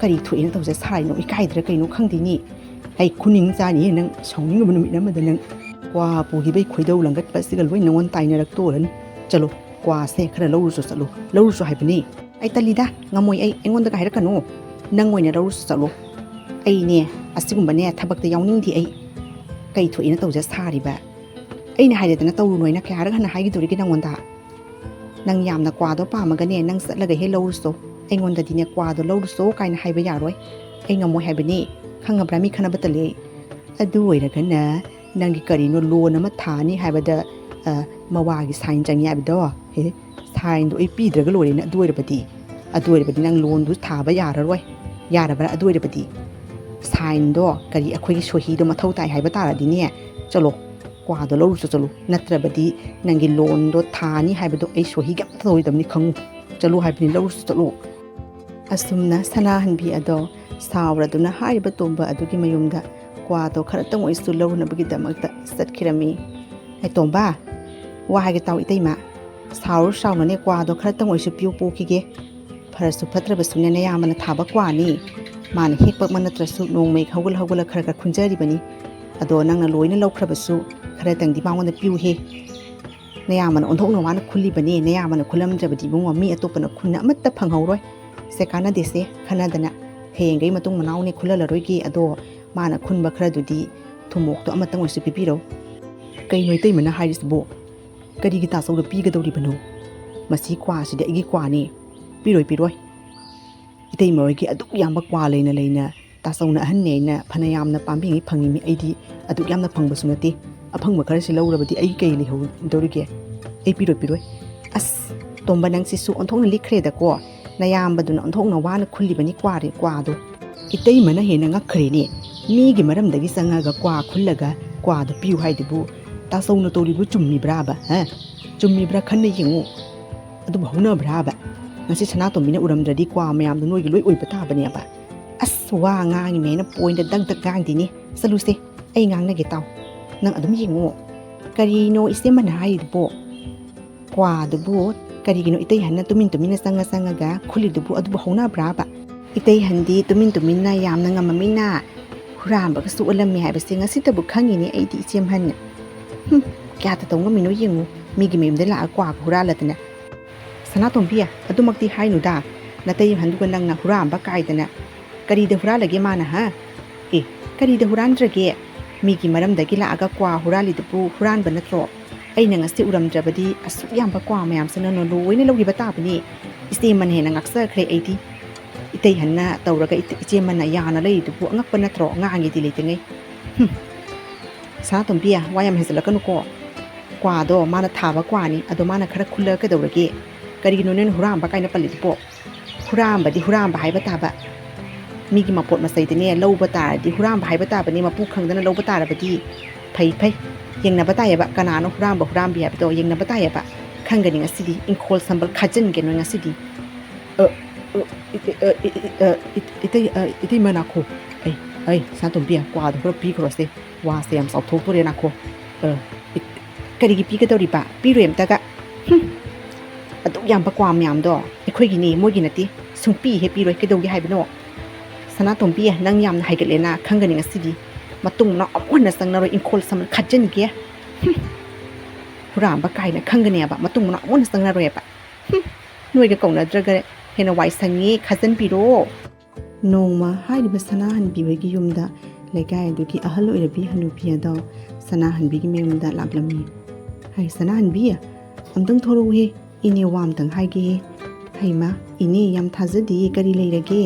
ꯀꯔꯤ ꯊꯣꯛꯑꯦꯅ ꯇꯧꯖ ꯁꯥꯔꯤꯅꯣ ꯏꯀꯥꯏꯗ꯭ꯔꯥ ꯀꯩꯅꯣ ꯈꯪꯗꯦꯅꯤ ꯑꯩ ꯈꯨꯅꯤꯡ ꯆꯥꯅꯤꯍꯦ ꯅꯪ ꯁꯥꯎꯅꯤꯡꯉꯕ ꯅꯨꯃꯤꯠ ꯑꯃꯗ ꯅꯪ ꯀ꯭ꯋꯥ ꯄꯨꯈꯤꯕꯩ ꯈꯣꯏꯗꯧ ꯂꯪꯒꯠꯄ ꯑꯁꯤꯒ ꯂꯣꯏ ꯅꯉꯣꯟ ꯇꯥꯏꯅꯔꯛꯇꯣꯔꯅꯤ ꯆꯠꯂꯣ ꯀ꯭ꯋꯥꯁꯦ ꯈꯔ ꯂꯧꯔꯨꯁꯨ ꯆꯠꯂꯣ ꯂꯧꯔꯨꯁꯨ ꯍꯥꯏꯕꯅꯤ ꯑꯩ ꯇꯜꯂꯤꯗ ꯉꯝꯃꯣꯏ ꯑꯩꯉꯣꯟꯗꯒ ꯍꯥꯏꯔꯛꯀꯅꯨ ꯅꯪ ꯑꯣꯏꯅ ꯂꯧꯔꯨꯁꯨ ꯆꯠꯂꯣ ꯑꯩꯅꯦ ꯑꯁꯤꯒꯨꯝꯕꯅꯦ ꯊꯕꯛꯇ ꯌꯥꯎꯅꯤꯡꯗꯦ ꯑꯩ ꯀꯩ ꯊꯣꯛꯑꯦꯅ ꯇꯧꯖ ꯁꯥꯔꯤꯕ ꯑꯩꯅ ꯍꯥꯏꯔꯦꯗꯅ ꯇꯧꯔꯨꯅꯣꯅ ꯀꯌꯥꯔꯛ ꯍꯟꯅ ꯍꯥꯏꯈꯤꯗꯣꯔꯤꯒꯦ ꯅꯪꯉꯣꯟꯗ ꯅꯪ ꯌꯥꯝꯅ ꯀ꯭ꯋꯥꯗꯣ ꯄꯥꯝꯃꯒꯅꯦ ꯅꯪ ꯆꯠꯂꯒ ꯍꯦꯛ ꯂꯧꯔꯨꯁꯣ ꯑꯩꯉꯣꯟꯗꯗꯤꯅꯦ ꯀ꯭ꯋꯥꯗꯣ ꯂꯧꯔꯨꯁꯣ ꯀꯥꯏꯅ ꯍꯥꯏꯕ ꯌꯥꯔꯣꯏ ꯑꯩ ꯉꯝꯃꯣꯏ ꯍꯥꯏꯕꯅꯤ ꯈꯪꯉꯕ꯭ꯔꯥ ꯃꯤ ꯈꯟꯅꯕ ꯇꯜꯂꯦ ꯑꯗꯨ ꯑꯣꯏꯔꯒꯅ ꯅꯪꯒꯤ ꯀꯔꯤꯅꯣ ꯂꯣꯟ ꯑꯃ ꯊꯥꯅꯤ ꯍꯥꯏꯕꯗ ꯃꯋꯥꯒꯤ ꯁꯥꯏꯟ ꯆꯪꯉꯤ ꯍꯥꯏꯕꯗꯣ ꯁꯥꯏꯟꯗꯣ ꯑꯩ ꯄꯤꯗ꯭ꯔꯒ ꯂꯣꯏꯔꯦꯅ ꯑꯗꯨ ꯑꯣꯏꯔꯕꯗꯤ ꯅꯪ ꯂꯣꯟꯗꯨ ꯊꯥꯕ ꯌꯥꯔꯔꯣꯏ ꯌꯥꯔꯕ꯭ꯔꯥ ꯑꯗꯨ ꯑꯣꯏꯔꯕꯗꯤ ꯁꯥꯏꯟꯗꯣ ꯀꯔꯤ ꯑꯩꯈꯣꯏꯒꯤ ꯁꯣꯍꯤꯗꯣ ꯃꯊꯧ ꯇꯥꯏ ꯍꯥꯏꯕ ꯇꯥꯔꯗꯤꯅꯦ ꯆꯠꯂꯣ ꯀ꯭ꯋꯥꯗꯣ ꯂꯧꯔꯨꯁꯨ ꯆꯠꯂꯨ ꯅꯠꯇ꯭ꯔꯕꯗꯤ ꯅꯪꯒꯤ ꯂꯣꯟꯗꯣ ꯊꯥꯅꯤ ꯍꯥꯏꯕꯗꯣ ꯑꯩ ꯁꯣꯍꯤꯒ ꯑꯝꯇ ꯇꯧꯔꯣꯏꯗꯕꯅꯤ ꯈꯪꯉꯨ ꯆꯠꯂꯨ ꯍꯥꯏꯕꯅꯤ ꯂꯧꯔꯨꯁꯨ ꯆꯠꯂꯨ ꯑꯁꯨꯝꯅ ꯁꯅꯥꯍꯟꯕꯤ ꯑꯗꯣ ꯁꯥꯎꯔꯗꯨꯅ ꯍꯥꯏꯔꯤꯕ ꯇꯣꯝꯕ ꯑꯗꯨꯒꯤ ꯃꯌꯨꯝꯗ ꯀ꯭ꯋꯥꯗꯣ ꯈꯔꯇꯪ ꯑꯣꯏꯁꯨ ꯂꯧꯅꯕꯒꯤꯗꯃꯛꯇ ꯆꯠꯈꯤꯔꯝꯃꯤ ꯇꯣꯝꯕ ꯋꯥ ꯍꯥꯏꯒꯦ ꯇꯥꯎ ꯏꯇꯩꯃ ꯁꯥꯎꯅꯅꯦ ꯀ꯭ꯋꯥꯗꯣ ꯈꯔꯇꯪ ꯑꯣꯏꯁꯨ ꯄꯨꯈꯤꯒꯦ ꯐꯔꯁꯨ ꯐꯠꯇ꯭ꯔꯕꯁꯨꯅꯦ ꯅꯌꯥꯝꯕꯅ ꯊꯥꯕ ꯀ꯭ꯋꯥꯅꯤ ꯃꯥꯅ ꯍꯦꯛꯄꯃꯛ ꯅꯠꯇ꯭ꯔꯁꯨ ꯅꯣꯡꯃꯩ ꯍꯧꯒꯠꯂ ꯈꯔ ꯈꯨꯟꯖꯔꯤꯕꯅꯤ ꯑꯗꯣ ꯅꯪꯅ ꯂꯣꯏꯅ ꯂꯧꯈ꯭ꯔꯕꯁꯨ ꯈꯔꯇꯪꯗꯤ ꯃꯉꯣꯟꯗ ꯄꯤꯌꯨꯍꯦ ꯅꯌꯥꯝꯕꯅ ꯑꯣꯟꯊꯣꯛꯅ ꯋꯥꯅ ꯈꯨꯜꯂꯤꯕꯅꯤ ꯅꯌꯥꯝꯕꯅ ꯈꯨꯜꯂꯝꯗ꯭ꯔꯕꯗꯤ ꯏꯕꯨꯡꯉꯣ ꯃꯤ ꯑꯇꯣꯞꯄꯅ ꯈꯨꯟꯅ ꯑꯃꯠꯇ ꯐꯪꯍꯧꯔꯣꯏ ꯁꯦ ꯀꯥꯟꯅꯗꯦꯁꯦ ꯈꯟꯅꯗꯅ ꯍꯌꯦꯡꯒꯩ ꯃꯇꯨꯡ ꯃꯅꯥꯎꯅꯦ ꯈꯨꯜꯍꯜꯂꯔꯣꯏꯒꯦ ꯑꯗꯣ ꯃꯥꯅ ꯈꯨꯟꯕ ꯈꯔꯗꯨꯗꯤ ꯊꯨꯝꯃꯣꯛꯇꯣ ꯑꯃꯇꯪ ꯑꯣꯏꯁꯨ ꯄꯤꯕꯤꯔꯧ ꯀꯩꯅꯣ ꯏꯇꯩꯃꯅ ꯍꯥꯏꯔꯤꯁꯤꯕꯣ ꯀꯔꯤꯒꯤ ꯇꯥꯆꯧꯗ ꯄꯤꯒꯗꯧꯔꯤꯕꯅꯣ ꯃꯁꯤ ꯀ꯭ꯋꯥꯁꯤꯗꯤ ꯑꯩꯒꯤ ꯀ꯭ꯋꯥꯅꯤ ꯄꯤꯔꯣꯏ ꯏꯇꯩꯃ ꯍꯣꯏꯒꯤ ꯑꯗꯨꯛ ꯌꯥꯝꯕ ꯀ꯭ꯋꯥ ꯂꯩꯅ ꯇꯥꯆꯧꯅ ꯑꯍꯟꯅꯦ ꯑꯩꯅ ꯐꯅ ꯌꯥꯝꯅ ꯄꯥꯝꯕꯤꯉꯩ ꯐꯪꯉꯤꯃꯤ ꯑꯩꯗꯤ ꯑꯗꯨꯛ ꯌꯥꯝꯅ ꯐꯪꯕꯁꯨ ꯅꯠꯇꯦ ꯑꯐꯪꯕ ꯈꯔꯁꯤ ꯂꯧꯔꯕꯗꯤ ꯑꯩ ꯀꯩ ꯂꯩꯍꯧꯗꯧꯔꯤꯒꯦ ꯑꯩ ꯄꯤꯔꯣꯏ ꯑꯁ ꯇꯣꯝꯕ ꯅꯪꯁꯤꯁꯨ ꯑꯣꯟꯊꯣꯛꯅ ꯂꯤꯛꯈ꯭ꯔꯦꯗꯀꯣ ꯅꯌꯥꯝꯕꯗꯨꯅ ꯑꯣꯟꯊꯣꯛꯅ ꯋꯥꯅ ꯈꯨꯜꯂꯤꯕꯅꯤ ꯀ꯭ꯋꯥꯗꯣ ꯏꯇꯩꯃꯅ ꯍꯦꯟꯅ ꯉꯛꯈ꯭ꯔꯦꯅꯦ ꯃꯤꯒꯤ ꯃꯔꯝꯗꯒꯤ ꯆꯪꯉꯒ ꯀ꯭ꯋꯥ ꯈꯨꯜꯂꯒ ꯀ꯭ꯋꯥꯗꯣ ꯄꯤꯌꯨ ꯍꯥꯏꯗꯨꯕꯨ ꯇꯥꯆꯧꯅ ꯇꯧꯔꯤꯕ ꯆꯨꯝꯃꯤꯕ꯭ꯔꯥꯕ ꯆꯨꯝꯃꯤꯕ꯭ꯔꯥ ꯈꯟꯅ ꯌꯦꯡꯉꯨ ꯑꯗꯨꯕꯨ ꯍꯧꯅꯕ꯭ꯔꯥꯕ ꯉꯁꯤ ꯁꯅꯥꯇꯣꯝꯕꯤꯅ ꯎꯔꯝꯗ꯭ꯔꯗꯤ ꯀ꯭ꯋꯥ ꯃꯌꯥꯝꯗꯣ ꯅꯣꯏꯒꯤ ꯂꯣꯏ ꯑꯣꯏꯕ ꯇꯥꯕꯅꯦꯕ ꯑꯁ ꯋꯥ ꯉꯥꯡꯉꯤꯃꯦꯅ ꯄꯣꯏꯟꯗ ꯗꯛ ꯉꯥꯡꯗꯤꯅꯤ ꯆꯠꯂꯨꯁꯦ ꯑꯩ ꯉꯥꯡꯅꯒꯦ ꯇꯥꯎ ꯅꯪ ꯑꯗꯨꯝ ꯌꯦꯡꯉꯣ ꯀꯔꯤꯅꯣ ꯏꯆꯦꯃꯅ ꯍꯥꯏꯔꯤꯗꯨꯕꯣ ꯀ꯭ꯋꯥꯗꯨꯕꯨ ꯀꯔꯤꯒꯤꯅꯣ ꯏꯇꯩꯍꯟꯅ ꯇꯨꯃꯤꯟꯅ ꯆꯪꯉꯒ ꯈꯨꯜꯂꯤꯗꯨꯕꯨ ꯑꯗꯨꯕꯨ ꯍꯧꯅꯕ꯭ꯔꯥꯕ ꯏꯇꯩꯍꯟꯗꯤ ꯇꯨꯃꯤꯟꯅ ꯌꯥꯝꯅ ꯉꯝꯃꯃꯤꯅ ꯍꯨꯔꯥꯟꯕꯒꯁꯨ ꯑꯣꯜꯂꯝꯃꯤ ꯍꯥꯏꯕꯁꯦ ꯉꯁꯤꯇꯕꯨ ꯈꯪꯉꯤꯅꯦ ꯑꯩꯗꯤ ꯏꯆꯦꯝꯍꯟꯅ ꯀꯌꯥꯇ ꯇꯧ ꯉꯝꯃꯤꯅꯣ ꯌꯦꯡꯉꯨ ꯃꯤꯒꯤ ꯃꯌꯨꯝꯗ ꯂꯥꯛꯑ ꯀ꯭ꯋꯥꯒ ꯍꯨꯔꯥꯜꯂꯗꯅ ꯁꯅꯥꯇꯣꯝꯕꯤ ꯑꯗꯨꯃꯛꯇꯤ ꯍꯥꯏꯅꯨꯗ ꯅꯇꯩꯍꯟꯗꯨꯒ ꯅꯪꯅ ꯍꯨꯔꯥꯟꯕ ꯀꯥꯏꯗꯅ ꯀꯔꯤꯗ ꯍꯨꯔꯥꯜꯂꯒꯦ ꯃꯥꯅ ꯀꯔꯤꯗ ꯍꯨꯔꯥꯟꯗ꯭ꯔꯒꯦ ꯃꯤꯒꯤ ꯃꯔꯝꯗꯒꯤ ꯂꯥꯛꯑꯒ ꯀ꯭ꯋꯥ ꯍꯨꯔꯥꯜꯂꯤꯗꯨꯕꯨ ꯍꯨꯔꯥꯟꯕ ꯅꯠꯇ꯭ꯔꯣ ꯑꯩꯅ ꯉꯁꯤ ꯎꯔꯝꯗ꯭ꯔꯕꯗꯤ ꯑꯁꯨꯛ ꯌꯥꯝꯕ ꯀ꯭ꯋꯥ ꯃꯌꯥꯝꯁꯤꯅ ꯂꯣꯏꯅ ꯂꯧꯈꯤꯕ ꯇꯥꯕꯅꯤ ꯏꯆꯦꯃꯅ ꯍꯦꯟꯅ ꯉꯥꯛꯆꯈ꯭ꯔꯦ ꯑꯩꯗꯤ ꯏꯇꯩꯍꯟꯅ ꯇꯧꯔꯒ ꯏꯆꯦꯃꯅ ꯌꯥꯅ ꯂꯩꯔꯤꯗꯨꯕꯨ ꯑꯉꯛꯄ ꯅꯠꯇ꯭ꯔꯣ ꯉꯥꯡꯉꯤꯗꯤ ꯂꯩꯇꯉꯩ ꯁꯅꯥꯇꯣꯝꯕꯤ ꯋꯥ ꯌꯥꯝ ꯍꯦꯟꯖꯜꯂꯛꯀꯅꯨꯀꯣ ꯀ꯭ꯋꯥꯗꯣ ꯃꯥꯅ ꯊꯥꯕ ꯀ꯭ꯋꯥꯅꯤ ꯑꯗꯣ ꯃꯥꯅ ꯈꯔ ꯈꯨꯜꯂꯒ ꯀꯩꯗꯧꯔꯒꯦ ꯀꯔꯤꯒꯤꯅꯣ ꯅꯣꯏꯅ ꯍꯨꯔꯥꯟꯕ ꯀꯥꯏꯅ ꯄꯜꯂꯤꯗꯨꯕꯣ ꯍꯨꯔꯥꯟꯕꯗꯤ ꯍꯨꯔꯥꯟꯕ ꯍꯥꯏꯕ ꯇꯥꯕ ꯃꯤꯒꯤ ꯃꯄꯣꯠ ꯃꯆꯩꯗꯅꯦ ꯂꯧꯕ ꯇꯥꯔꯗꯤ ꯍꯨꯔꯥꯟꯕ ꯍꯥꯏꯕ ꯇꯥꯕꯅꯤ ꯃꯄꯨ ꯈꯪꯗꯅ ꯂꯧꯕ ꯇꯥꯔꯕꯗꯤ ꯐꯩ ꯌꯦꯡꯅꯕ ꯇꯥꯏꯌꯦꯕ ꯀꯅꯥꯅꯣ ꯍꯨꯔꯥꯟꯕꯤ ꯍꯥꯏꯕꯗꯣ ꯌꯦꯡꯅꯕ ꯇꯥꯏꯌꯦꯕ ꯈꯪꯒꯅꯤ ꯉꯁꯤꯗꯤ ꯏꯪꯈꯣꯜ ꯁꯝꯕꯜ ꯈꯥꯖꯤꯟꯒꯦ ꯅꯣꯏ ꯉꯁꯤꯗꯤ ꯏꯇꯩꯃ ꯅꯥꯈꯣ ꯁꯅꯥꯇꯣꯝꯕꯤ ꯀ꯭ꯋꯥꯗꯣ ꯈꯔ ꯄꯤꯈ꯭ꯔꯣꯁꯦ ꯋꯥꯁꯦ ꯌꯥꯝ ꯆꯥꯎꯊꯣꯛꯇꯣꯔꯦ ꯅꯥꯈꯣ ꯀꯔꯤꯒꯤ ꯄꯤꯒꯗꯧꯔꯤꯕ ꯄꯤꯔꯣꯏ ꯑꯝꯇꯒ ꯑꯗꯨꯛ ꯌꯥꯝꯕ ꯀ꯭ꯋꯥ ꯃꯌꯥꯝꯗꯣ ꯑꯩꯈꯣꯏꯒꯤꯅꯤ ꯃꯣꯏꯒꯤ ꯅꯠꯇꯦ ꯁꯨꯡꯄꯤ ꯍꯦꯛ ꯄꯤꯔꯣꯏ ꯀꯩꯗꯧꯒꯦ ꯍꯥꯏꯕꯅꯣ ꯁꯅꯥꯇꯣꯝꯕꯤ ꯅꯪ ꯌꯥꯝꯅ ꯍꯥꯏꯒꯠꯂꯦꯅ ꯈꯪꯒꯅꯤ ꯉꯁꯤꯗꯤ ꯃꯇꯨꯡ ꯃꯅꯥꯎ ꯑꯃꯨꯛ ꯍꯟꯅ ꯆꯪꯅꯔꯣꯏ ꯏꯪꯈꯣꯜ ꯁꯝꯅ ꯈꯠꯆꯟꯒꯦ ꯍꯨꯔꯥꯟꯕ ꯀꯥꯏꯅ ꯈꯪꯒꯅꯦꯕ ꯃꯇꯨꯡ ꯃꯅꯥꯎ ꯑꯃꯨꯛ ꯍꯟꯅ ꯆꯪꯅꯔꯣꯏꯕ ꯅꯣꯏꯒ ꯀꯧꯅꯗ꯭ꯔꯒ ꯍꯦꯟꯅ ꯋꯥꯏ ꯁꯪꯉꯤ ꯈꯥꯖꯟꯕꯤꯔꯣ ꯅꯣꯡꯃ ꯍꯥꯏꯔꯤꯕ ꯁꯅꯥꯍꯟꯕꯤ ꯍꯣꯏꯒꯤ ꯌꯨꯝꯗ ꯂꯩꯀꯥꯏ ꯑꯗꯨꯒꯤ ꯑꯍꯜ ꯑꯣꯏꯔꯕꯤ ꯍꯅꯨꯕꯤ ꯑꯗꯣ ꯁꯅꯥꯍꯟꯕꯤꯒꯤ ꯃꯌꯨꯝꯗ ꯂꯥꯛꯂꯝꯃꯤ ꯍꯥꯏ ꯁꯅꯥꯍꯟꯕꯤ ꯑꯝꯇꯪ ꯊꯣꯔꯛꯎꯍꯦ ꯏꯅꯦ ꯋꯥ ꯑꯝꯇꯪ ꯍꯥꯏꯒꯦꯍꯦ ꯍꯩꯃ ꯏꯅꯦ ꯌꯥꯝ ꯊꯥꯖꯗꯤꯌꯦ ꯀꯔꯤ ꯂꯩꯔꯒꯦ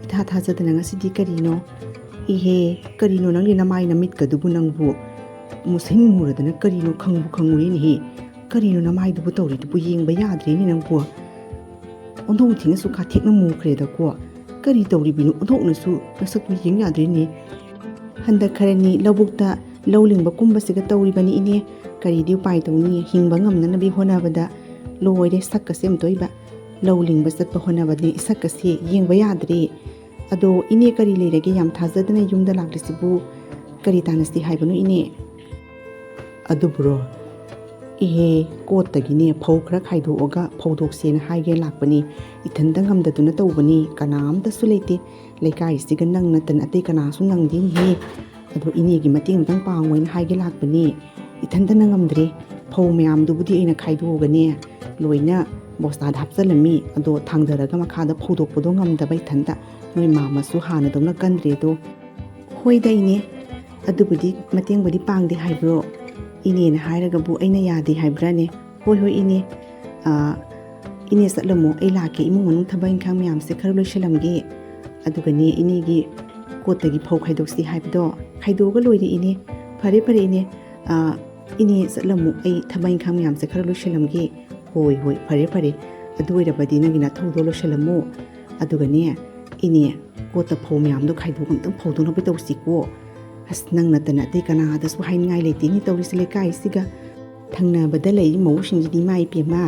ꯏꯊꯥ ꯊꯥꯖꯗꯅ ꯉꯁꯤꯗꯤ ꯀꯔꯤꯅꯣ ꯏꯍꯦ ꯀꯔꯤꯅꯣ ꯅꯪꯒꯤ ꯅꯃꯥꯏ ꯅꯃꯤꯠꯀꯗꯨꯕꯨ ꯅꯪꯕꯨ ꯃꯨꯁꯤꯟ ꯃꯨꯔꯗꯅ ꯀꯔꯤꯅꯣ ꯈꯪꯕꯨ ꯈꯪꯉꯨꯔꯤꯅꯦꯍꯦ ꯀꯔꯤꯅꯣ ꯅꯃꯥꯏꯗꯨꯕꯨ ꯇꯧꯔꯤꯗꯨꯕꯨ ꯌꯦꯡꯕ ꯌꯥꯗ꯭ꯔꯦꯅꯦ ꯅꯪꯕꯨ ꯑꯣꯟꯊꯣꯛ ꯊꯤꯅꯁꯨ ꯀꯥꯊꯦꯛꯅ ꯃꯨꯈ꯭ꯔꯦꯗꯀꯣ ꯀꯔꯤ ꯇꯧꯔꯤꯕꯅꯣ ꯑꯣꯟꯊꯣꯛꯅꯁꯨ ꯅꯁꯛꯇꯨ ꯌꯦꯡ ꯌꯥꯗ꯭ꯔꯦꯅꯦ ꯍꯟꯗꯛ ꯈꯔꯅꯤ ꯂꯧꯕꯨꯛꯇ ꯂꯧ ꯂꯤꯡꯕ ꯀꯨꯝꯕꯁꯤꯒ ꯇꯧꯔꯤꯕꯅꯤ ꯏꯅꯦ ꯀꯔꯤꯗꯤ ꯎꯄꯥꯏ ꯇꯧꯅꯤ ꯍꯤꯡꯕ ꯉꯝꯅꯅꯕ ꯍꯣꯠꯅꯕꯗ ꯂꯣꯏꯔꯦ ꯁꯛꯀꯁꯦ ꯑꯃꯇꯣꯏꯕ ꯂꯧ ꯂꯤꯡꯕ ꯆꯠꯄ ꯍꯣꯠꯅꯕꯗꯤ ꯁꯛꯀꯁꯦ ꯌꯦꯡꯕ ꯌꯥꯗ꯭ꯔꯦ ꯑꯗꯣ ꯏꯅꯦ ꯀꯔꯤ ꯂꯩꯔꯒꯦ ꯌꯥꯝ ꯊꯥꯖꯗꯅ ꯌꯨꯝꯗ ꯂꯥꯛꯂꯤꯁꯤꯕꯨ ꯀꯔꯤ ꯇꯥꯟꯅꯁꯤ ꯍꯥꯏꯕꯅꯣ ꯏꯅꯦ ꯑꯗꯨꯕꯨꯔꯣ ꯏꯍꯦ ꯀꯣꯠꯇꯒꯤꯅꯦ ꯐꯧ ꯈꯔ ꯈꯥꯏꯗꯣꯛꯑꯒ ꯐꯧꯗꯣꯛꯁꯦꯅ ꯍꯥꯏꯒꯦ ꯂꯥꯛꯄꯅꯤ ꯏꯊꯟꯇ ꯉꯝꯗꯗꯨꯅ ꯇꯧꯕꯅꯤ ꯀꯅꯥꯝꯇꯁꯨ ꯂꯩꯇꯦ ꯂꯩꯀꯥꯏꯁꯤꯒ ꯅꯪ ꯅꯠꯇꯅ ꯑꯇꯩ ꯀꯅꯥꯁꯨ ꯅꯪꯗꯦꯅꯦꯍꯦ ꯑꯗꯣ ꯏꯅꯦꯒꯤ ꯃꯇꯦꯡ ꯑꯃꯇꯪ ꯄꯥꯡꯉꯣꯏꯅ ꯍꯥꯏꯒꯦ ꯂꯥꯛꯄꯅꯤ ꯏꯊꯟꯇꯅ ꯉꯝꯗ꯭ꯔꯦ ꯐꯧ ꯃꯌꯥꯝꯗꯨꯕꯨꯗꯤ ꯑꯩꯅ ꯈꯥꯏꯗꯣꯛꯑꯒꯅꯦ ꯂꯣꯏꯅ ꯕꯣꯁꯇꯥꯗ ꯍꯥꯞꯆꯜꯂꯝꯃꯤ ꯑꯗꯣ ꯊꯥꯡꯊꯔꯒ ꯃꯈꯥꯗ ꯐꯧꯗꯣꯛꯄꯗꯣ ꯉꯝꯗꯕ ꯏꯊꯟꯇ ꯅꯣꯏ ꯃꯥꯃꯁꯨ ꯍꯥꯟꯅꯗꯧꯅ ꯀꯟꯗ꯭ꯔꯦ ꯑꯗꯣ ꯍꯣꯏꯗ ꯏꯅꯦ ꯑꯗꯨꯕꯨꯗꯤ ꯃꯇꯦꯡꯕꯨꯗꯤ ꯄꯥꯡꯗꯦ ꯍꯥꯏꯕ꯭ꯔꯣ ꯏꯅꯦꯅ ꯍꯥꯏꯔꯒꯕꯨ ꯑꯩꯅ ꯌꯥꯗꯦ ꯍꯥꯏꯕ꯭ꯔꯥꯅꯦ ꯍꯣꯏ ꯍꯣꯏ ꯏꯅꯦ ꯏꯅꯦ ꯆꯠꯂꯝꯃꯣ ꯑꯩ ꯂꯥꯛꯀꯦ ꯏꯃꯨꯡ ꯃꯅꯨꯡ ꯊꯕꯛ ꯏꯪꯈꯥꯡ ꯃꯌꯥꯝꯁꯦ ꯈꯔ ꯂꯣꯏꯁꯤꯜꯂꯝꯒꯦ ꯑꯗꯨꯒꯅꯦ ꯏꯅꯦꯒꯤ ꯀꯣꯠꯇꯒꯤ ꯐꯧ ꯈꯥꯏꯗꯣꯛꯁꯤ ꯍꯥꯏꯕꯗꯣ ꯈꯥꯏꯗꯣꯛꯑꯒ ꯂꯣꯏꯔꯦ ꯏꯅꯦ ꯐꯔꯦ ꯐꯔꯦ ꯏꯅꯦ ꯏꯅꯦ ꯆꯠꯂꯝꯃꯣ ꯑꯩ ꯊꯕꯛ ꯏꯪꯈꯥꯡ ꯃꯌꯥꯝꯁꯦ ꯈꯔ ꯂꯣꯏꯁꯤꯜꯂꯝꯒꯦ ꯍꯣꯏ ꯍꯣꯏ ꯐꯔꯦ ꯐꯔꯦ ꯑꯗꯨ ꯑꯣꯏꯔꯕꯗꯤ ꯅꯪꯒꯤ ꯅꯊꯧꯗꯣ ꯂꯣꯏꯁꯤꯜꯂꯝꯃꯣ ꯑꯗꯨꯒꯅꯦ ꯏꯅꯦ ꯀꯣꯠꯇ ꯐꯧ ꯃꯌꯥꯝꯗꯣ ꯈꯥꯏꯗꯣꯛꯑꯒ ꯑꯝꯇꯪ ꯐꯧꯗꯣꯛꯅꯕ ꯇꯧꯁꯤꯀꯣ ꯑꯁ ꯅꯪ ꯅꯠꯇꯅ ꯑꯇꯩ ꯀꯅꯥꯗꯁꯨ ꯍꯥꯏꯅꯤꯡꯉꯥꯏ ꯂꯩꯇꯦꯅꯦ ꯇꯧꯔꯤꯁꯦ ꯂꯩꯀꯥꯏꯁꯤꯒ ꯊꯪꯅꯕꯗ ꯂꯩꯔꯤ ꯃꯧꯁꯤꯡꯁꯤꯗꯤ ꯏꯃꯥ ꯏꯄꯦꯝꯃ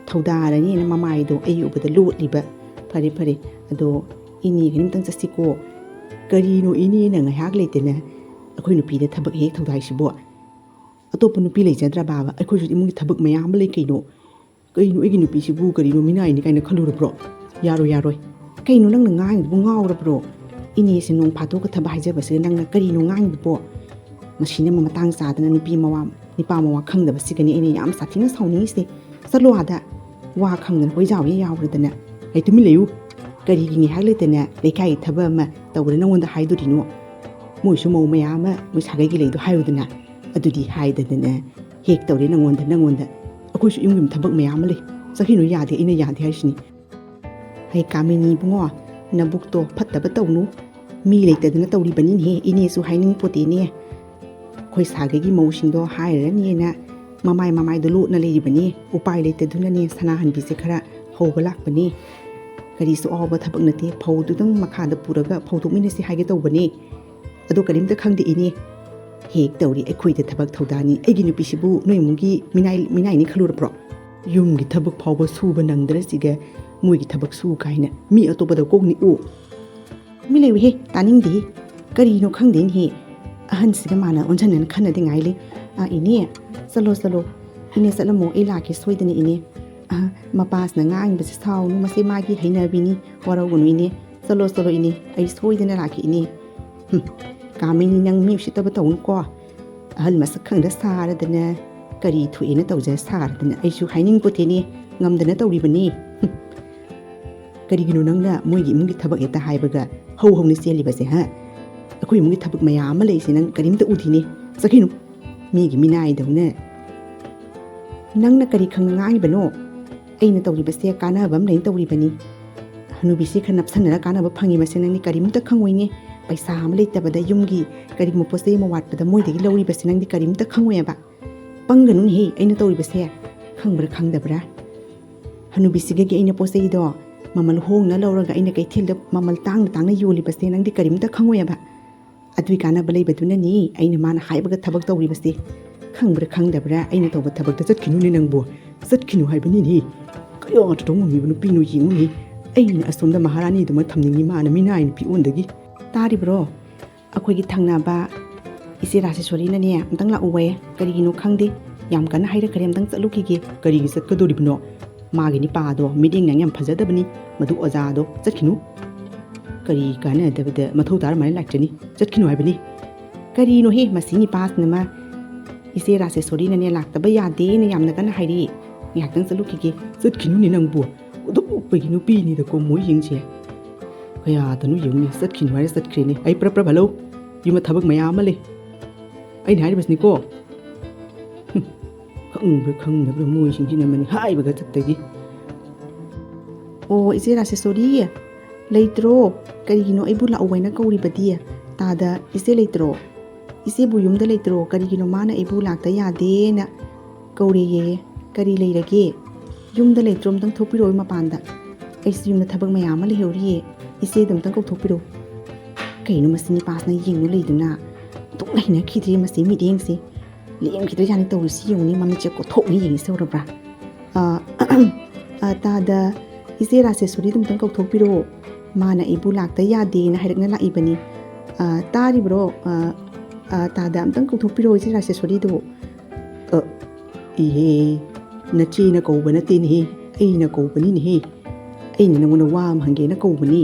ꯊꯧꯗꯥꯔꯅꯤꯅ ꯃꯃꯥꯏꯗꯣ ꯑꯩ ꯎꯕꯗ ꯂꯣꯠꯂꯤꯕ ꯐꯔꯦ ꯐꯔꯦ ꯑꯗꯣ ꯏꯅꯦꯒ ꯑꯝꯇꯪ ꯆꯠꯁꯤꯀꯣ ꯀꯔꯤꯅꯣ ꯏꯅꯦꯅ ꯉꯥꯏꯍꯥꯛ ꯂꯩꯇꯅ ꯑꯩꯈꯣꯏ ꯅꯨꯄꯤꯗ ꯊꯕꯛ ꯍꯦꯛ ꯊꯧꯗꯥꯏꯁꯤꯕꯣ ꯑꯇꯣꯞꯄ ꯅꯨꯄꯤ ꯂꯩꯖꯗ꯭ꯔꯕꯥꯕ ꯑꯩꯈꯣꯏꯁꯨ ꯏꯃꯨꯡꯒꯤ ꯊꯕꯛ ꯃꯌꯥꯝ ꯑꯃ ꯂꯩ ꯀꯩꯅꯣ ꯑꯩꯒꯤ ꯅꯨꯄꯤꯁꯤꯕꯨ ꯀꯔꯤꯅꯣ ꯃꯤꯅꯥꯏꯅꯤ ꯀꯥꯏꯅ ꯈꯜꯂꯨꯔꯕ꯭ꯔꯣ ꯌꯥꯔꯣꯏ ꯌꯥꯔꯣꯏ ꯀꯩꯅꯣ ꯅꯪꯅ ꯉꯥꯡꯉꯤꯗꯨꯕꯨ ꯉꯥꯎꯔꯕ꯭ꯔꯣ ꯏꯅꯦꯁꯦ ꯅꯣꯡ ꯐꯥꯗꯣꯛꯀ ꯊꯕꯛ ꯍꯥꯏꯖꯕꯁꯤꯗ ꯅꯪꯅ ꯀꯔꯤꯅꯣ ꯉꯥꯡꯉꯤꯗꯨꯕꯣ ꯃꯁꯤꯅ ꯃꯇꯥꯡ ꯆꯥꯗꯅ ꯅꯤꯄꯥ ꯃꯋꯥ ꯈꯪꯗꯕꯁꯤꯒꯅꯤ ꯑꯩꯅ ꯌꯥꯝ ꯁꯥꯊꯤꯅ ꯁꯥꯎꯅꯤꯡꯉꯤꯁꯦ ꯆꯠꯂꯣ ꯑꯥꯗ ꯋꯥ ꯈꯪꯗꯅ ꯍꯣꯏꯖꯥꯎ ꯌꯥꯎꯔꯗꯅ ꯑꯩ ꯇꯨꯃꯤꯟ ꯂꯩꯌꯨ ꯀꯔꯤꯒꯤ ꯉꯥꯏꯍꯥꯛ ꯂꯩꯇꯅ ꯂꯩꯀꯥꯏꯒꯤ ꯊꯕꯛ ꯑꯃ ꯇꯧꯕꯗ ꯅꯪꯉꯣꯟꯗ ꯍꯥꯏꯗꯣꯔꯤꯅꯣ ꯃꯣꯏꯁꯨ ꯃꯧ ꯃꯌꯥꯝ ꯑꯃ ꯃꯣꯏ ꯁꯥꯒꯩꯒꯤ ꯂꯩꯗꯣ ꯍꯥꯏꯔꯨꯗꯅ ꯑꯗꯨꯗꯤ ꯍꯥꯏꯗꯗꯅ ꯍꯦꯛ ꯇꯧꯔꯦ ꯅꯪꯉꯣꯟꯗ ꯑꯩꯈꯣꯏꯁꯨ ꯏꯃꯨꯡꯒꯤ ꯊꯕꯛ ꯃꯌꯥꯝ ꯑꯃ ꯂꯩ ꯆꯠꯈꯤꯅꯨ ꯌꯥꯗꯦ ꯑꯩꯅ ꯌꯥꯗꯦ ꯍꯥꯏꯁꯤꯅꯤ ꯍꯩ ꯀꯥꯃꯤꯅꯤ ꯏꯕꯨꯡꯉꯣ ꯅꯕꯨꯛꯇꯣ ꯐꯠꯇꯕ ꯇꯧꯅꯨ ꯃꯤ ꯂꯩꯇꯗꯅ ꯇꯧꯔꯤꯕꯅꯤꯅꯦꯍꯦ ꯏꯅꯦꯁꯨ ꯍꯥꯏꯅꯤꯡ ꯄꯣꯠꯇꯦꯅꯦ ꯑꯩꯈꯣꯏ ꯁꯥꯒꯩꯒꯤ ꯃꯧꯁꯤꯡꯗꯣ ꯍꯥꯏꯔꯅꯤꯅ ꯃꯃꯥꯏꯗꯣ ꯂꯣꯠꯅ ꯂꯩꯔꯤꯕꯅꯤ ꯎꯄꯥꯏ ꯂꯩꯇꯗꯨꯅꯅꯦ ꯁꯅꯥꯍꯟꯕꯤꯁꯦ ꯈꯔ ꯍꯧꯕ ꯂꯥꯛꯄꯅꯤ ꯀꯔꯤꯁꯨ ꯑꯋꯥꯕ ꯊꯕꯛ ꯅꯠꯇꯦ ꯐꯧꯗꯨꯗꯪ ꯃꯈꯥꯗ ꯄꯨꯔꯒ ꯐꯧꯗꯣꯛꯃꯤꯟꯅꯁꯤ ꯍꯥꯏꯒꯦ ꯇꯧꯕꯅꯤ ꯑꯗꯣ ꯀꯔꯤꯝꯇ ꯈꯪꯗꯦ ꯏꯅꯦ ꯍꯦꯛ ꯇꯧꯔꯤ ꯑꯩꯈꯣꯏꯗ ꯊꯕꯛ ꯊꯧꯗꯥꯅꯤ ꯑꯩꯒꯤ ꯅꯨꯄꯤꯁꯤꯕꯨ ꯅꯣꯏ ꯏꯃꯨꯡꯒꯤ ꯃꯤꯅꯥꯏꯅꯤ ꯈꯜꯂꯨꯔꯕ꯭ꯔꯣ ꯌꯨꯝꯒꯤ ꯊꯕꯛ ꯐꯥꯎꯕ ꯁꯨꯕ ꯅꯪꯗ꯭ꯔꯁꯤꯒ ꯃꯣꯏꯒꯤ ꯊꯕꯛ ꯁꯨ ꯀꯥꯏꯅ ꯃꯤ ꯑꯇꯣꯞꯄꯗ ꯀꯣꯛꯅꯤꯛꯎ ꯃꯤ ꯂꯩꯌꯨꯍꯦ ꯇꯥꯅꯤꯡꯗꯦ ꯀꯔꯤꯅꯣ ꯈꯪꯗꯦꯅꯦꯍꯦ ꯑꯍꯟꯁꯤꯒ ꯃꯥꯅ ꯑꯣꯟꯁꯤꯟꯅꯅ ꯈꯟꯅꯗꯤ ꯉꯥꯏꯂꯦ ꯏꯅꯦ ꯆꯠꯂꯣ ꯏꯅꯦ ꯆꯠꯂꯝꯃꯣ ꯑꯩ ꯂꯥꯛꯀꯦ ꯁꯣꯏꯗꯅ ꯏꯅꯦ ꯃꯄꯥꯁꯤꯅ ꯉꯥꯡꯉꯤꯕꯁꯤ ꯁꯥꯎꯅꯨ ꯃꯁꯤ ꯃꯥꯒꯤ ꯍꯩꯅꯕꯤꯅꯤ ꯋꯥꯔꯧꯒꯅꯨ ꯏꯅꯦ ꯆꯠꯂꯣ ꯏꯅꯦ ꯑꯩ ꯁꯣꯏꯗꯅ ꯂꯥꯛꯀꯦ ꯏꯅꯦ ꯀꯥꯃꯤꯅꯤ ꯅꯪ ꯃꯤ ꯎꯁꯤꯠꯇꯕ ꯇꯧꯅꯨꯀꯣ ꯑꯍꯜ ꯃꯁꯛ ꯈꯪꯗ ꯁꯥꯔꯗꯅ ꯀꯔꯤ ꯊꯣꯛꯑꯦꯅ ꯇꯧꯖ ꯁꯥꯔꯗꯅ ꯑꯩꯁꯨ ꯍꯥꯏꯅꯤꯡꯄꯣꯠꯇꯦꯅꯦ ꯉꯝꯗꯅ ꯇꯧꯔꯤꯕꯅꯤ ꯀꯔꯤꯒꯤꯅꯣ ꯅꯪꯅ ꯃꯣꯏꯒꯤ ꯏꯃꯨꯡꯒꯤ ꯊꯕꯛ ꯍꯦꯛꯇ ꯍꯥꯏꯕꯒ ꯍꯧꯅ ꯆꯦꯜꯂꯤꯕꯁꯦ ꯑꯩꯈꯣꯏ ꯏꯃꯨꯡꯒꯤ ꯊꯕꯛ ꯃꯌꯥꯝ ꯑꯃ ꯂꯩꯔꯤꯁꯦ ꯅꯪ ꯀꯔꯤꯝꯇ ꯎꯗꯤꯅꯦ ꯆꯠꯈꯤꯅꯨ ꯃꯤꯒꯤ ꯃꯤꯅꯥꯏꯗꯧꯅ ꯅꯪꯅ ꯀꯔꯤ ꯈꯪꯅ ꯉꯥꯡꯉꯤꯕꯅꯣ ꯑꯩꯅ ꯇꯧꯔꯤꯕꯁꯦ ꯀꯥꯟꯅꯕ ꯑꯃ ꯂꯩꯅ ꯇꯧꯔꯤꯕꯅꯤ ꯍꯅꯨꯕꯤꯁꯤ ꯈꯔ ꯅꯞꯁꯟꯅꯔ ꯀꯥꯟꯅꯕ ꯐꯪꯉꯤꯕꯁꯦ ꯅꯪꯗꯤ ꯀꯔꯤꯝꯇ ꯈꯪꯉꯣꯏꯅꯦ ꯄꯩꯁꯥ ꯑꯃ ꯂꯩꯇꯕꯗ ꯌꯨꯝꯒꯤ ꯀꯔꯤꯒꯨꯝꯕ ꯄꯣꯠ ꯆꯩ ꯑꯃ ꯋꯥꯠꯄꯗ ꯃꯣꯏꯗꯒꯤ ꯂꯧꯔꯤꯕꯁꯦ ꯅꯪꯗꯤ ꯀꯔꯤꯝꯇ ꯈꯪꯉꯣꯏꯕ ꯄꯪꯒꯅꯨꯅꯦꯍꯦ ꯑꯩꯅ ꯇꯧꯔꯤꯕꯁꯦ ꯈꯪꯕ꯭ꯔꯥ ꯈꯪꯗꯕ꯭ꯔꯥ ꯍꯅꯨꯕꯤꯁꯤꯒꯒꯤ ꯑꯩꯅ ꯄꯣꯠ ꯆꯩꯗꯣ ꯃꯃꯜ ꯍꯣꯡꯅ ꯂꯧꯔꯒ ꯑꯩꯅ ꯀꯩꯊꯦꯜꯗ ꯃꯃꯜ ꯇꯥꯡꯅ ꯌꯣꯜꯂꯤꯕꯁꯦ ꯅꯪꯗꯤ ꯀꯔꯤꯝꯇ ꯈꯪꯉꯣꯏꯕ ꯑꯗꯨꯒꯤ ꯀꯥꯟꯅꯕ ꯂꯩꯕꯗꯨꯅꯅꯤ ꯑꯩꯅ ꯃꯥꯅ ꯍꯥꯏꯕꯒ ꯊꯕꯛ ꯇꯧꯔꯤꯕꯁꯦ ꯈꯪꯕ꯭ꯔꯥ ꯈꯪꯗꯕ꯭ꯔꯥ ꯑꯩꯅ ꯇꯧꯕ ꯊꯕꯛꯇ ꯆꯠꯈꯤꯅꯨꯅꯦ ꯅꯪꯕꯨ ꯆꯠꯈꯤꯅꯨ ꯍꯥꯏꯕꯅꯤꯅꯦ ꯀꯌꯥꯗ ꯇꯧ ꯉꯝꯃꯤꯕ ꯅꯨꯄꯤꯅꯣ ꯌꯦꯡꯉꯨꯅꯦ ꯑꯩꯅ ꯑꯁꯣꯝꯗ ꯃꯍꯥꯔꯥꯅꯤꯗꯨꯃ ꯊꯝꯅꯤꯡꯉꯤ ꯃꯥꯅ ꯃꯤꯅꯥꯏ ꯅꯨꯄꯤ ꯑꯣꯟꯗꯒꯤ ꯇꯥꯔꯤꯕ꯭ꯔꯣ ꯑꯩꯈꯣꯏꯒꯤ ꯊꯪꯅꯕ ꯏꯆꯦ ꯔꯥꯁꯦꯁꯣꯔꯤꯅꯅꯦ ꯑꯝꯇꯪ ꯂꯥꯛꯎꯋꯦ ꯀꯔꯤꯒꯤꯅꯣ ꯈꯪꯗꯦ ꯌꯥꯝ ꯀꯟꯅ ꯍꯥꯏꯔꯛꯈ꯭ꯔꯦ ꯑꯝꯇꯪ ꯆꯠꯂꯨꯈꯤꯒꯦ ꯀꯔꯤꯒꯤ ꯆꯠꯀꯗꯣꯔꯤꯕꯅꯣ ꯃꯥꯒꯤ ꯅꯤꯄꯥꯗꯣ ꯃꯤꯠꯌꯦꯡ ꯌꯥꯝ ꯐꯖꯗꯕꯅꯤ ꯃꯗꯨ ꯑꯣꯖꯥꯗꯣ ꯆꯠꯈꯤꯅꯨ ꯀꯔꯤ ꯀꯥꯟꯅꯗꯕꯗ ꯃꯊꯧ ꯇꯥꯔꯃꯥꯏꯅ ꯂꯥꯛꯆꯅꯤ ꯆꯠꯈꯤꯅꯨ ꯍꯥꯏꯕꯅꯤ ꯀꯔꯤꯅꯣꯍꯦ ꯃꯁꯤ ꯅꯤꯄꯥꯁꯤꯅ ꯃꯥ ꯏꯆꯦ ꯔꯥꯖꯦꯁꯣꯔꯤꯅꯅꯦ ꯂꯥꯛꯇꯕ ꯌꯥꯗꯦꯅ ꯌꯥꯝꯅ ꯀꯟꯅ ꯍꯥꯏꯔꯤ ꯉꯥꯏꯍꯥꯛꯇꯪ ꯆꯠꯂꯨꯈꯤꯒꯦ ꯆꯠꯈꯤꯅꯨꯅꯦ ꯅꯪꯕꯨ ꯑꯗꯨꯛꯄꯒꯤ ꯅꯨꯄꯤꯅꯤꯗꯀꯣ ꯃꯣꯏꯁꯤꯡꯁꯦ ꯀꯌꯥꯗꯅꯣ ꯌꯦꯡꯉꯨꯅꯦ ꯆꯠꯈꯤꯅꯨ ꯍꯥꯏꯔ ꯆꯠꯈ꯭ꯔꯦꯅꯦ ꯑꯩ ꯄ꯭ꯔꯞ ꯍꯜꯂꯣ ꯌꯨꯝꯗ ꯊꯕꯛ ꯃꯌꯥꯝ ꯑꯃ ꯂꯩ ꯑꯩꯅ ꯍꯥꯏꯔꯤꯕꯁꯤꯅꯤꯀꯣ ꯈꯪꯕ꯭ꯔꯥ ꯈꯪꯗꯕ꯭ꯔꯥ ꯃꯣꯏꯁꯤꯡꯁꯤꯅ ꯃꯅꯤ ꯍꯥꯏꯕꯒ ꯆꯠꯇꯒꯤ ꯑꯣ ꯏꯆꯦ ꯔꯥꯖꯦꯁꯣꯔꯤ ꯂꯩꯇ꯭ꯔꯣ ꯀꯔꯤꯒꯤꯅꯣ ꯑꯩꯕꯨ ꯂꯥꯛꯎ ꯍꯥꯏꯅ ꯀꯧꯔꯤꯕꯗꯤ ꯇꯥꯗ ꯏꯆꯦ ꯂꯩꯇ꯭ꯔꯣ ꯏꯆꯦꯕꯨ ꯌꯨꯝꯗ ꯂꯩꯇ꯭ꯔꯣ ꯀꯔꯤꯒꯤꯅꯣ ꯃꯥꯅ ꯑꯩꯕꯨ ꯂꯥꯛꯇ ꯌꯥꯗꯦꯅ ꯀꯧꯔꯦꯌꯦ ꯀꯔꯤ ꯂꯩꯔꯒꯦ ꯌꯨꯝꯗ ꯂꯩꯇ꯭ꯔꯣ ꯑꯝꯇꯪ ꯊꯣꯛꯄꯤꯔꯛꯑꯣ ꯃꯄꯥꯟꯗ ꯑꯩꯁꯨ ꯌꯨꯝꯗ ꯊꯕꯛ ꯃꯌꯥꯝ ꯑꯃ ꯂꯩꯍꯧꯔꯤꯌꯦ ꯏꯆꯦꯗ ꯑꯝꯇꯪ ꯀꯧꯊꯣꯛꯄꯤꯔꯣ ꯀꯩꯅꯣ ꯃꯁꯤ ꯅꯤꯄꯥꯁꯤꯅ ꯌꯦꯡꯅ ꯂꯩꯗꯨꯅ ꯑꯗꯨꯝ ꯍꯩꯅꯈꯤꯗ꯭ꯔꯦ ꯃꯁꯤ ꯃꯤꯠꯌꯦꯡꯁꯦ ꯂꯦꯝꯈꯤꯗ꯭ꯔꯦ ꯌꯥꯅꯤ ꯇꯧꯔꯤꯁꯤ ꯌꯦꯡꯉꯨꯅꯤ ꯃꯃꯤꯠꯁꯦ ꯀꯣꯊꯣꯛꯅ ꯌꯦꯡꯉꯤꯁꯦ ꯇꯧꯔꯕ꯭ꯔꯥ ꯇꯥꯗ ꯏꯆꯦ ꯔꯥꯖꯦꯁꯣꯔꯤꯗ ꯑꯝꯇꯪ ꯀꯧꯊꯣꯛꯄꯤꯔꯣ ꯃꯥꯅ ꯑꯩꯕꯨ ꯂꯥꯛꯇ ꯌꯥꯗꯦꯅ ꯍꯥꯏꯔꯛꯅ ꯂꯥꯛꯏꯕꯅꯤ ꯇꯥꯔꯤꯕ꯭ꯔꯣ ꯇꯥꯗ ꯑꯝꯇꯪ ꯀꯧꯊꯣꯛꯄꯤꯔꯣ ꯏꯆꯦ ꯔꯥꯖꯦꯁꯣꯔꯤꯗꯣ ꯏꯍꯦ ꯅꯆꯦꯅ ꯀꯧꯕ ꯅꯠꯇꯦꯅꯦꯍꯦ ꯑꯩꯅ ꯀꯧꯕꯅꯤꯅꯦꯍꯦ ꯑꯩꯅ ꯅꯪꯉꯣꯟꯗ ꯋꯥ ꯑꯃ ꯍꯪꯒꯦꯅ ꯀꯧꯕꯅꯤ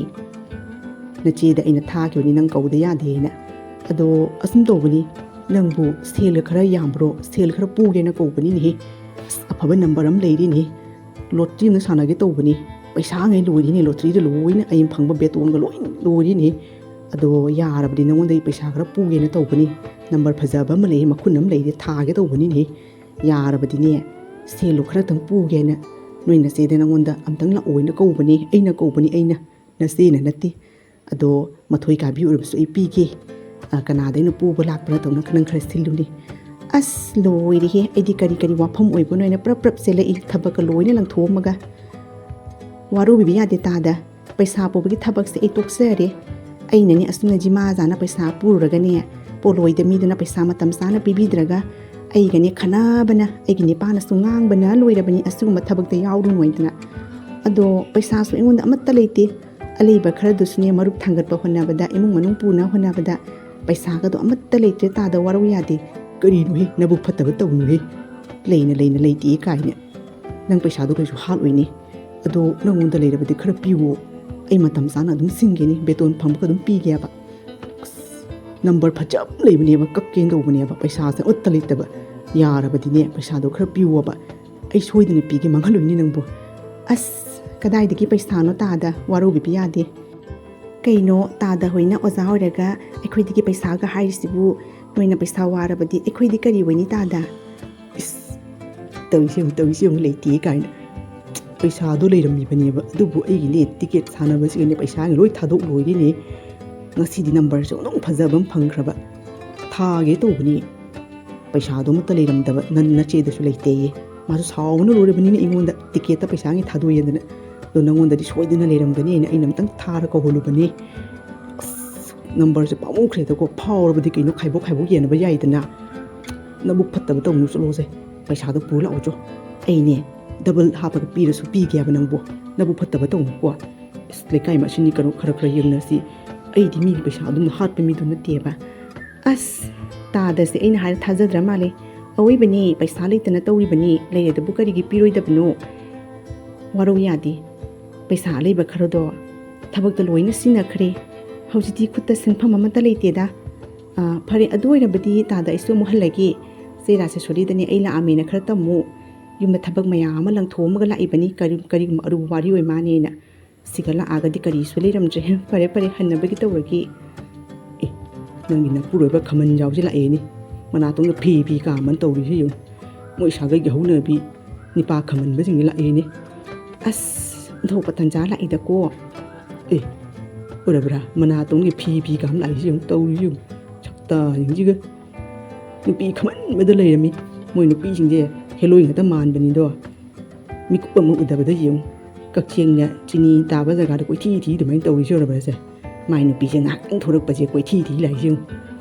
ꯅꯆꯦꯗ ꯑꯩꯅ ꯊꯥꯈꯤꯕꯅꯤ ꯅꯪ ꯀꯧꯗ ꯌꯥꯗꯦꯅ ꯑꯗꯣ ꯑꯁꯨꯝ ꯇꯧꯕꯅꯤ ꯅꯪꯕꯨ ꯁꯦꯜꯒ ꯈꯔ ꯌꯥꯝꯕ꯭ꯔꯣ ꯁꯦꯜ ꯈꯔ ꯄꯨꯒꯦꯅ ꯀꯧꯕꯅꯤꯅꯦꯍꯦ ꯑꯁ ꯑꯐꯕ ꯅꯝꯕꯔ ꯑꯃ ꯂꯩꯔꯤꯅꯦ ꯂꯣꯇ꯭ꯔꯤ ꯑꯃ ꯁꯥꯟꯅꯒꯦ ꯇꯧꯕꯅꯤ ꯄꯩꯁꯥꯉꯩ ꯂꯣꯏꯔꯤꯅꯦ ꯂꯣꯇ꯭ꯔꯤꯗ ꯂꯣꯏꯅ ꯑꯩꯅ ꯐꯪꯕ ꯕꯦꯇꯣꯟꯒ ꯂꯣꯏ ꯂꯣꯏꯔꯤꯅꯦ ꯑꯗꯣ ꯌꯥꯔꯕꯗꯤ ꯅꯪꯉꯣꯟꯗꯒꯤ ꯄꯩꯁా ꯈꯔ ꯄꯨꯒꯦꯅ ꯇꯧꯕꯅꯤ ꯅꯝꯕꯔ ꯐꯖꯕ ꯑꯃ ꯂꯩ ꯃꯈꯨꯟ ꯑꯃ ꯂꯩꯔꯦ ꯊꯥꯒꯦ ꯇꯧꯕꯅꯤꯅꯦ ꯌꯥꯔꯕꯗꯤꯅꯦ ꯁꯦꯜꯗꯣ ꯈꯔꯇꯪ ꯄꯨꯒꯦꯅ ꯅꯣꯏ ꯅꯆꯦꯗ ꯅꯪꯉꯣꯟꯗ ꯑꯝꯇꯪ ꯂꯥꯛꯑꯣꯏꯅ ꯀꯧꯕꯅꯤ ꯑꯩꯅ ꯀꯧꯕꯅꯤ ꯑꯩꯅ ꯅꯆꯦꯅ ꯅꯠꯇꯦ ꯑꯗꯣ ꯃꯊꯣꯏ ꯀꯥꯕꯤ ꯑꯣꯏꯔꯕꯁꯨ ꯑꯩ ꯄꯤꯒꯦ ꯀꯅꯥꯗꯩꯅ ꯄꯨꯕ ꯂꯥꯛꯄꯅ ꯇꯧꯅ ꯅꯪ ꯈꯔ ꯁꯤꯜꯂꯨꯅꯤ ꯑꯁ ꯂꯣꯏꯔꯦꯍꯦ ꯑꯩꯗꯤ ꯀꯔꯤ ꯋꯥꯐꯝ ꯑꯣꯏꯕꯅꯣ ꯍꯥꯏꯅ ꯄ꯭ꯔꯞ ꯆꯦꯜꯂꯛꯏ ꯊꯕꯛꯀ ꯂꯣꯏꯅ ꯂꯪꯊꯣꯛꯑꯝꯃꯒ ꯋꯥꯔꯨꯕꯤꯕ ꯌꯥꯗꯦ ꯇꯥꯗ ꯄꯩꯁꯥ ꯄꯨꯕꯒꯤ ꯊꯕꯛꯁꯦ ꯑꯩ ꯇꯣꯛꯆꯔꯦ ꯑꯩꯅꯅꯦ ꯑꯁꯨꯝꯅ ꯖꯤꯃꯥꯖꯥꯅ ꯄꯩꯁꯥ ꯄꯨꯔꯨꯔꯒꯅꯦ ꯄꯣꯂꯣꯏꯗ ꯃꯤꯗꯨꯅ ꯄꯩꯁꯥ ꯃꯇꯝ ꯆꯥꯅ ꯄꯤꯕꯤꯗ꯭ꯔꯒ ꯑꯩꯒꯅꯦ ꯈꯟꯅꯕꯅ ꯑꯩꯒꯤ ꯅꯤꯄꯥꯅꯁꯨ ꯉꯥꯡꯕꯅ ꯂꯣꯏꯔꯕꯅꯤ ꯑꯁꯤꯒꯨꯝꯕ ꯊꯕꯛꯇ ꯌꯥꯎꯔꯨꯅꯨ ꯍꯥꯏꯗꯅ ꯑꯗꯣ ꯄꯩꯁꯥꯁꯨ ꯑꯩꯉꯣꯟꯗ ꯑꯃꯠꯇ ꯂꯩꯇꯦ ꯑꯂꯩꯕ ꯈꯔꯗꯨꯁꯨꯅꯦ ꯃꯔꯨꯞ ꯊꯥꯡꯒꯠꯄ ꯍꯣꯠꯅꯕꯗ ꯏꯃꯨꯡ ꯃꯅꯨꯡ ꯄꯨꯅ ꯍꯣꯠꯅꯕꯗ ꯄꯩꯁꯥꯒꯗꯣ ꯑꯃꯠꯇ ꯂꯩꯇ꯭ꯔꯦ ꯇꯥꯗ ꯋꯥꯔꯧ ꯌꯥꯗꯦ ꯀꯔꯤꯅꯣꯍꯦ ꯅꯕꯨꯛ ꯐꯠꯇꯕ ꯇꯧꯅꯨꯍꯦ ꯂꯩꯅ ꯂꯩꯇꯦ ꯀꯥꯏꯅ ꯅꯪ ꯄꯩꯁꯥꯗꯣ ꯀꯩꯁꯨ ꯍꯥꯠꯂꯣꯏꯅꯦ ꯑꯗꯣ ꯅꯪꯉꯣꯟꯗ ꯂꯩꯔꯕꯗꯤ ꯈꯔ ꯄꯤꯋꯣ ꯑꯩ ꯃꯇꯝ ꯆꯥꯅ ꯑꯗꯨꯝ ꯁꯤꯡꯒꯦꯅꯤ ꯕꯦꯇꯣꯟ ꯐꯪꯕꯒ ꯑꯗꯨꯝ ꯄꯤꯒꯦꯕ ꯅꯝꯕꯔ ꯐꯖꯕ ꯂꯩꯕꯅꯦꯕ ꯀꯛꯀꯦꯅ ꯇꯧꯕꯅꯦꯕ ꯄꯩꯁꯥꯁꯦ ꯑꯃꯠꯇ ꯂꯩꯇꯕ ꯌꯥꯔꯕꯗꯤꯅꯦ ꯄꯩꯁꯥꯗꯣꯈꯔ ꯄꯤꯋꯣꯕ ꯑꯩ ꯁꯣꯏꯗꯅ ꯄꯤꯒꯦ ꯃꯥꯡꯍꯜꯂꯣꯏꯅꯤ ꯅꯪꯕꯨ ꯑꯁ ꯀꯗꯥꯏꯗꯒꯤ ꯄꯩꯁꯥꯅꯣ ꯇꯥꯗ ꯋꯥꯔꯧꯕꯤꯕ ꯌꯥꯗꯦ ꯀꯩꯅꯣ ꯇꯥꯗ ꯍꯣꯏꯅ ꯑꯣꯖꯥ ꯑꯣꯏꯔꯒ ꯑꯩꯈꯣꯏꯗꯒꯤ ꯄꯩꯁꯥꯒ ꯍꯥꯏꯔꯤꯁꯤꯕꯨ ꯅꯣꯏꯅ ꯄꯩꯁꯥ ꯋꯥꯔꯕꯗꯤ ꯑꯩꯈꯣꯏꯗꯤ ꯀꯔꯤ ꯑꯣꯏꯅꯤ ꯇꯥꯗ ꯏꯁ ꯇꯧꯔꯤꯁꯦ ꯑꯃꯨꯛ ꯂꯩꯇꯦ ꯀꯥꯏꯅ ꯄꯩꯁꯥꯗꯣ ꯂꯩꯔꯝꯃꯤꯕꯅꯦꯕ ꯑꯗꯨꯕꯨ ꯑꯩꯒꯤꯅꯦ ꯇꯤꯀꯦꯠ ꯁꯥꯟꯅꯕꯁꯤꯒꯅꯦ ꯄꯩꯁꯥꯒ ꯂꯣꯏ ꯊꯥꯗꯣꯛ ꯂꯣꯏꯔꯤꯅꯦ ꯉꯁꯤꯗꯤ ꯅꯝꯕꯔꯁꯨ ꯑꯗꯨꯝ ꯐꯖꯕ ꯑꯃ ꯐꯪꯈ꯭ꯔꯕ ꯊꯥꯒꯦ ꯇꯧꯕꯅꯤ ꯄꯩꯁꯥꯗꯣ ꯑꯃꯠꯇ ꯂꯩꯔꯝꯗꯕ ꯅꯆꯦꯗꯁꯨ ꯂꯩꯇꯦꯌꯦ ꯃꯥꯁꯨ ꯁꯥꯎꯕꯅ ꯂꯣꯏꯔꯕꯅꯤꯅ ꯑꯩꯉꯣꯟꯗ ꯇꯤꯀꯦꯠꯇ ꯄꯩꯁꯥꯉꯩ ꯊꯥꯗꯣꯛꯑꯦꯗꯅ ꯑꯗꯣ ꯅꯪꯉꯣꯟꯗꯗꯤ ꯁꯣꯏꯗꯅ ꯂꯩꯔꯝꯒꯅꯤꯅ ꯑꯩꯅ ꯑꯝꯇꯪ ꯊꯥꯔ ꯀꯧꯍꯜꯂꯨꯕꯅꯤ ꯑꯁ ꯅꯝꯕꯔꯁꯦ ꯄꯥꯝꯃꯨꯈ꯭ꯔꯦꯗꯀꯣ ꯐꯥꯎꯔꯕꯗꯤ ꯀꯩꯅꯣ ꯈꯥꯏꯕꯣꯛ ꯌꯦꯟꯅꯕ ꯌꯥꯏꯗꯅ ꯅꯕꯨꯛ ꯐꯠꯇꯕ ꯇꯧꯅꯨ ꯆꯠꯂꯣꯁꯦ ꯄꯩꯁꯥꯗꯣ ꯄꯨꯔ ꯂꯥꯛꯑꯣꯆꯣ ꯑꯩꯅꯦ ꯗꯕꯜ ꯍꯥꯞꯄꯒ ꯄꯤꯔꯁꯨ ꯄꯤꯒꯦꯕ ꯅꯪꯕꯨ ꯅꯕꯨꯛ ꯐꯠꯇꯕ ꯇꯧꯅꯨꯀꯣ ꯑꯁ ꯂꯩꯀꯥꯏ ꯃꯁꯤꯅꯤ ꯈꯔ ꯌꯦꯡꯅꯁꯤ ꯑꯩꯗꯤ ꯃꯤꯒꯤ ꯄꯩꯁꯥ ꯑꯗꯨꯝ ꯍꯥꯠꯄ ꯃꯤꯗꯨ ꯅꯠꯇꯦꯕ ꯑꯁ ꯇꯥꯗꯁꯦ ꯑꯩꯅ ꯍꯥꯏꯔ ꯊꯥꯖꯗ꯭ꯔ ꯃꯥꯜꯂꯦ ꯑꯋꯣꯏꯕꯅꯤ ꯄꯩꯁꯥ ꯂꯩꯇꯅ ꯇꯧꯔꯤꯕꯅꯤ ꯂꯩꯔꯗꯕꯨ ꯀꯔꯤꯒꯤ ꯄꯤꯔꯣꯏꯗꯕꯅꯣ ꯋꯥꯔꯧ ꯌꯥꯗꯦ ꯄꯩꯁꯥ ꯂꯩꯕ ꯈꯔꯗꯣ ꯊꯕꯛꯇ ꯂꯣꯏꯅ ꯁꯤꯖꯤꯟꯅꯈ꯭ꯔꯦ ꯍꯧꯖꯤꯛꯇꯤ ꯈꯨꯠꯇ ꯁꯦꯟꯐꯝ ꯑꯃꯠꯇ ꯂꯩꯇꯦꯗ ꯐꯔꯦ ꯑꯗꯨ ꯑꯣꯏꯔꯕꯗꯤ ꯇꯥꯗ ꯑꯩꯁꯨ ꯑꯃꯨꯛ ꯍꯜꯂꯒꯦ ꯆꯦ ꯔꯥꯖꯦꯁꯣꯔꯤꯗꯅꯦ ꯑꯩ ꯂꯥꯛꯑꯝꯃꯦꯅ ꯈꯔ ꯇꯝꯃꯨ ꯌꯨꯝꯗ ꯊꯕꯛ ꯃꯌꯥꯝ ꯑꯃ ꯂꯪꯊꯣꯛꯑꯝꯃꯒ ꯂꯥꯛꯏꯕꯅꯤ ꯀꯔꯤꯒꯨꯝꯕ ꯑꯔꯨꯕ ꯋꯥꯔꯤ ꯑꯣꯏ ꯃꯥꯅꯦꯅ ꯁꯤꯒ ꯂꯥꯛꯑꯒꯗꯤ ꯀꯔꯤꯁꯨ ꯂꯩꯔꯝꯗ꯭ꯔꯦ ꯐꯔꯦ ꯍꯟꯅꯕꯒꯤ ꯇꯧꯔꯒꯦ ꯅꯪꯒꯤ ꯅꯄꯨꯔꯣꯏꯕ ꯈꯃꯟ ꯌꯥꯎꯁꯦ ꯂꯥꯛꯑꯦꯅꯤ ꯃꯅꯥꯇꯣꯟꯒ ꯐꯤ ꯀꯥꯃꯟ ꯇꯧꯔꯤꯁꯦ ꯌꯦꯡꯉꯨ ꯃꯣꯏ ꯁꯥꯒꯩꯒꯤ ꯍꯧꯅꯕꯤ ꯅꯤꯄꯥ ꯈꯃꯟꯕꯁꯤꯡꯁꯦ ꯂꯥꯛꯑꯦꯅꯤ ꯑꯁ ꯊꯣꯛꯄ ꯇꯟꯖꯥ ꯂꯥꯛꯏꯗꯀꯣ ꯑꯣꯏꯔꯕ꯭ꯔꯥ ꯃꯅꯥꯇꯣꯟꯒꯤ ꯐꯤ ꯀꯥꯝ ꯂꯥꯛꯏꯁꯦ ꯌꯦꯡꯉꯨ ꯇꯧꯔꯤꯁꯦ ꯌꯦꯡꯉꯨ ꯁꯛꯇꯥꯁꯤꯡꯁꯤꯒ ꯅꯨꯄꯤ ꯈꯃꯟꯕꯗ ꯂꯩꯔꯝꯃꯤ ꯃꯣꯏ ꯅꯨꯄꯤꯁꯤꯡꯁꯦ ꯍꯦꯂꯣꯏ ꯉꯥꯛꯇ ꯃꯥꯟꯕꯅꯤꯗꯣ ꯃꯤꯀꯨꯞ ꯑꯃ ꯎꯗꯕꯗ ꯌꯦꯡꯉꯨ ꯀꯛꯆꯦꯡꯅ ꯆꯤꯅꯤ ꯇꯥꯕ ꯖꯒꯥꯗ ꯀꯣꯏꯊꯤ ꯑꯗꯨꯃꯥꯏꯅ ꯇꯧꯔꯤꯁꯦ ꯑꯣꯏꯔꯕ꯭ꯔꯁꯦ ꯃꯥꯏ ꯅꯨꯄꯤꯁꯦ ꯉꯥꯏꯍꯥꯛꯇꯪ ꯊꯣꯔꯛꯄꯁꯦ ꯀꯣꯏꯊꯤ ꯂꯥꯛꯏꯁꯦ ꯌꯦꯡꯉꯨ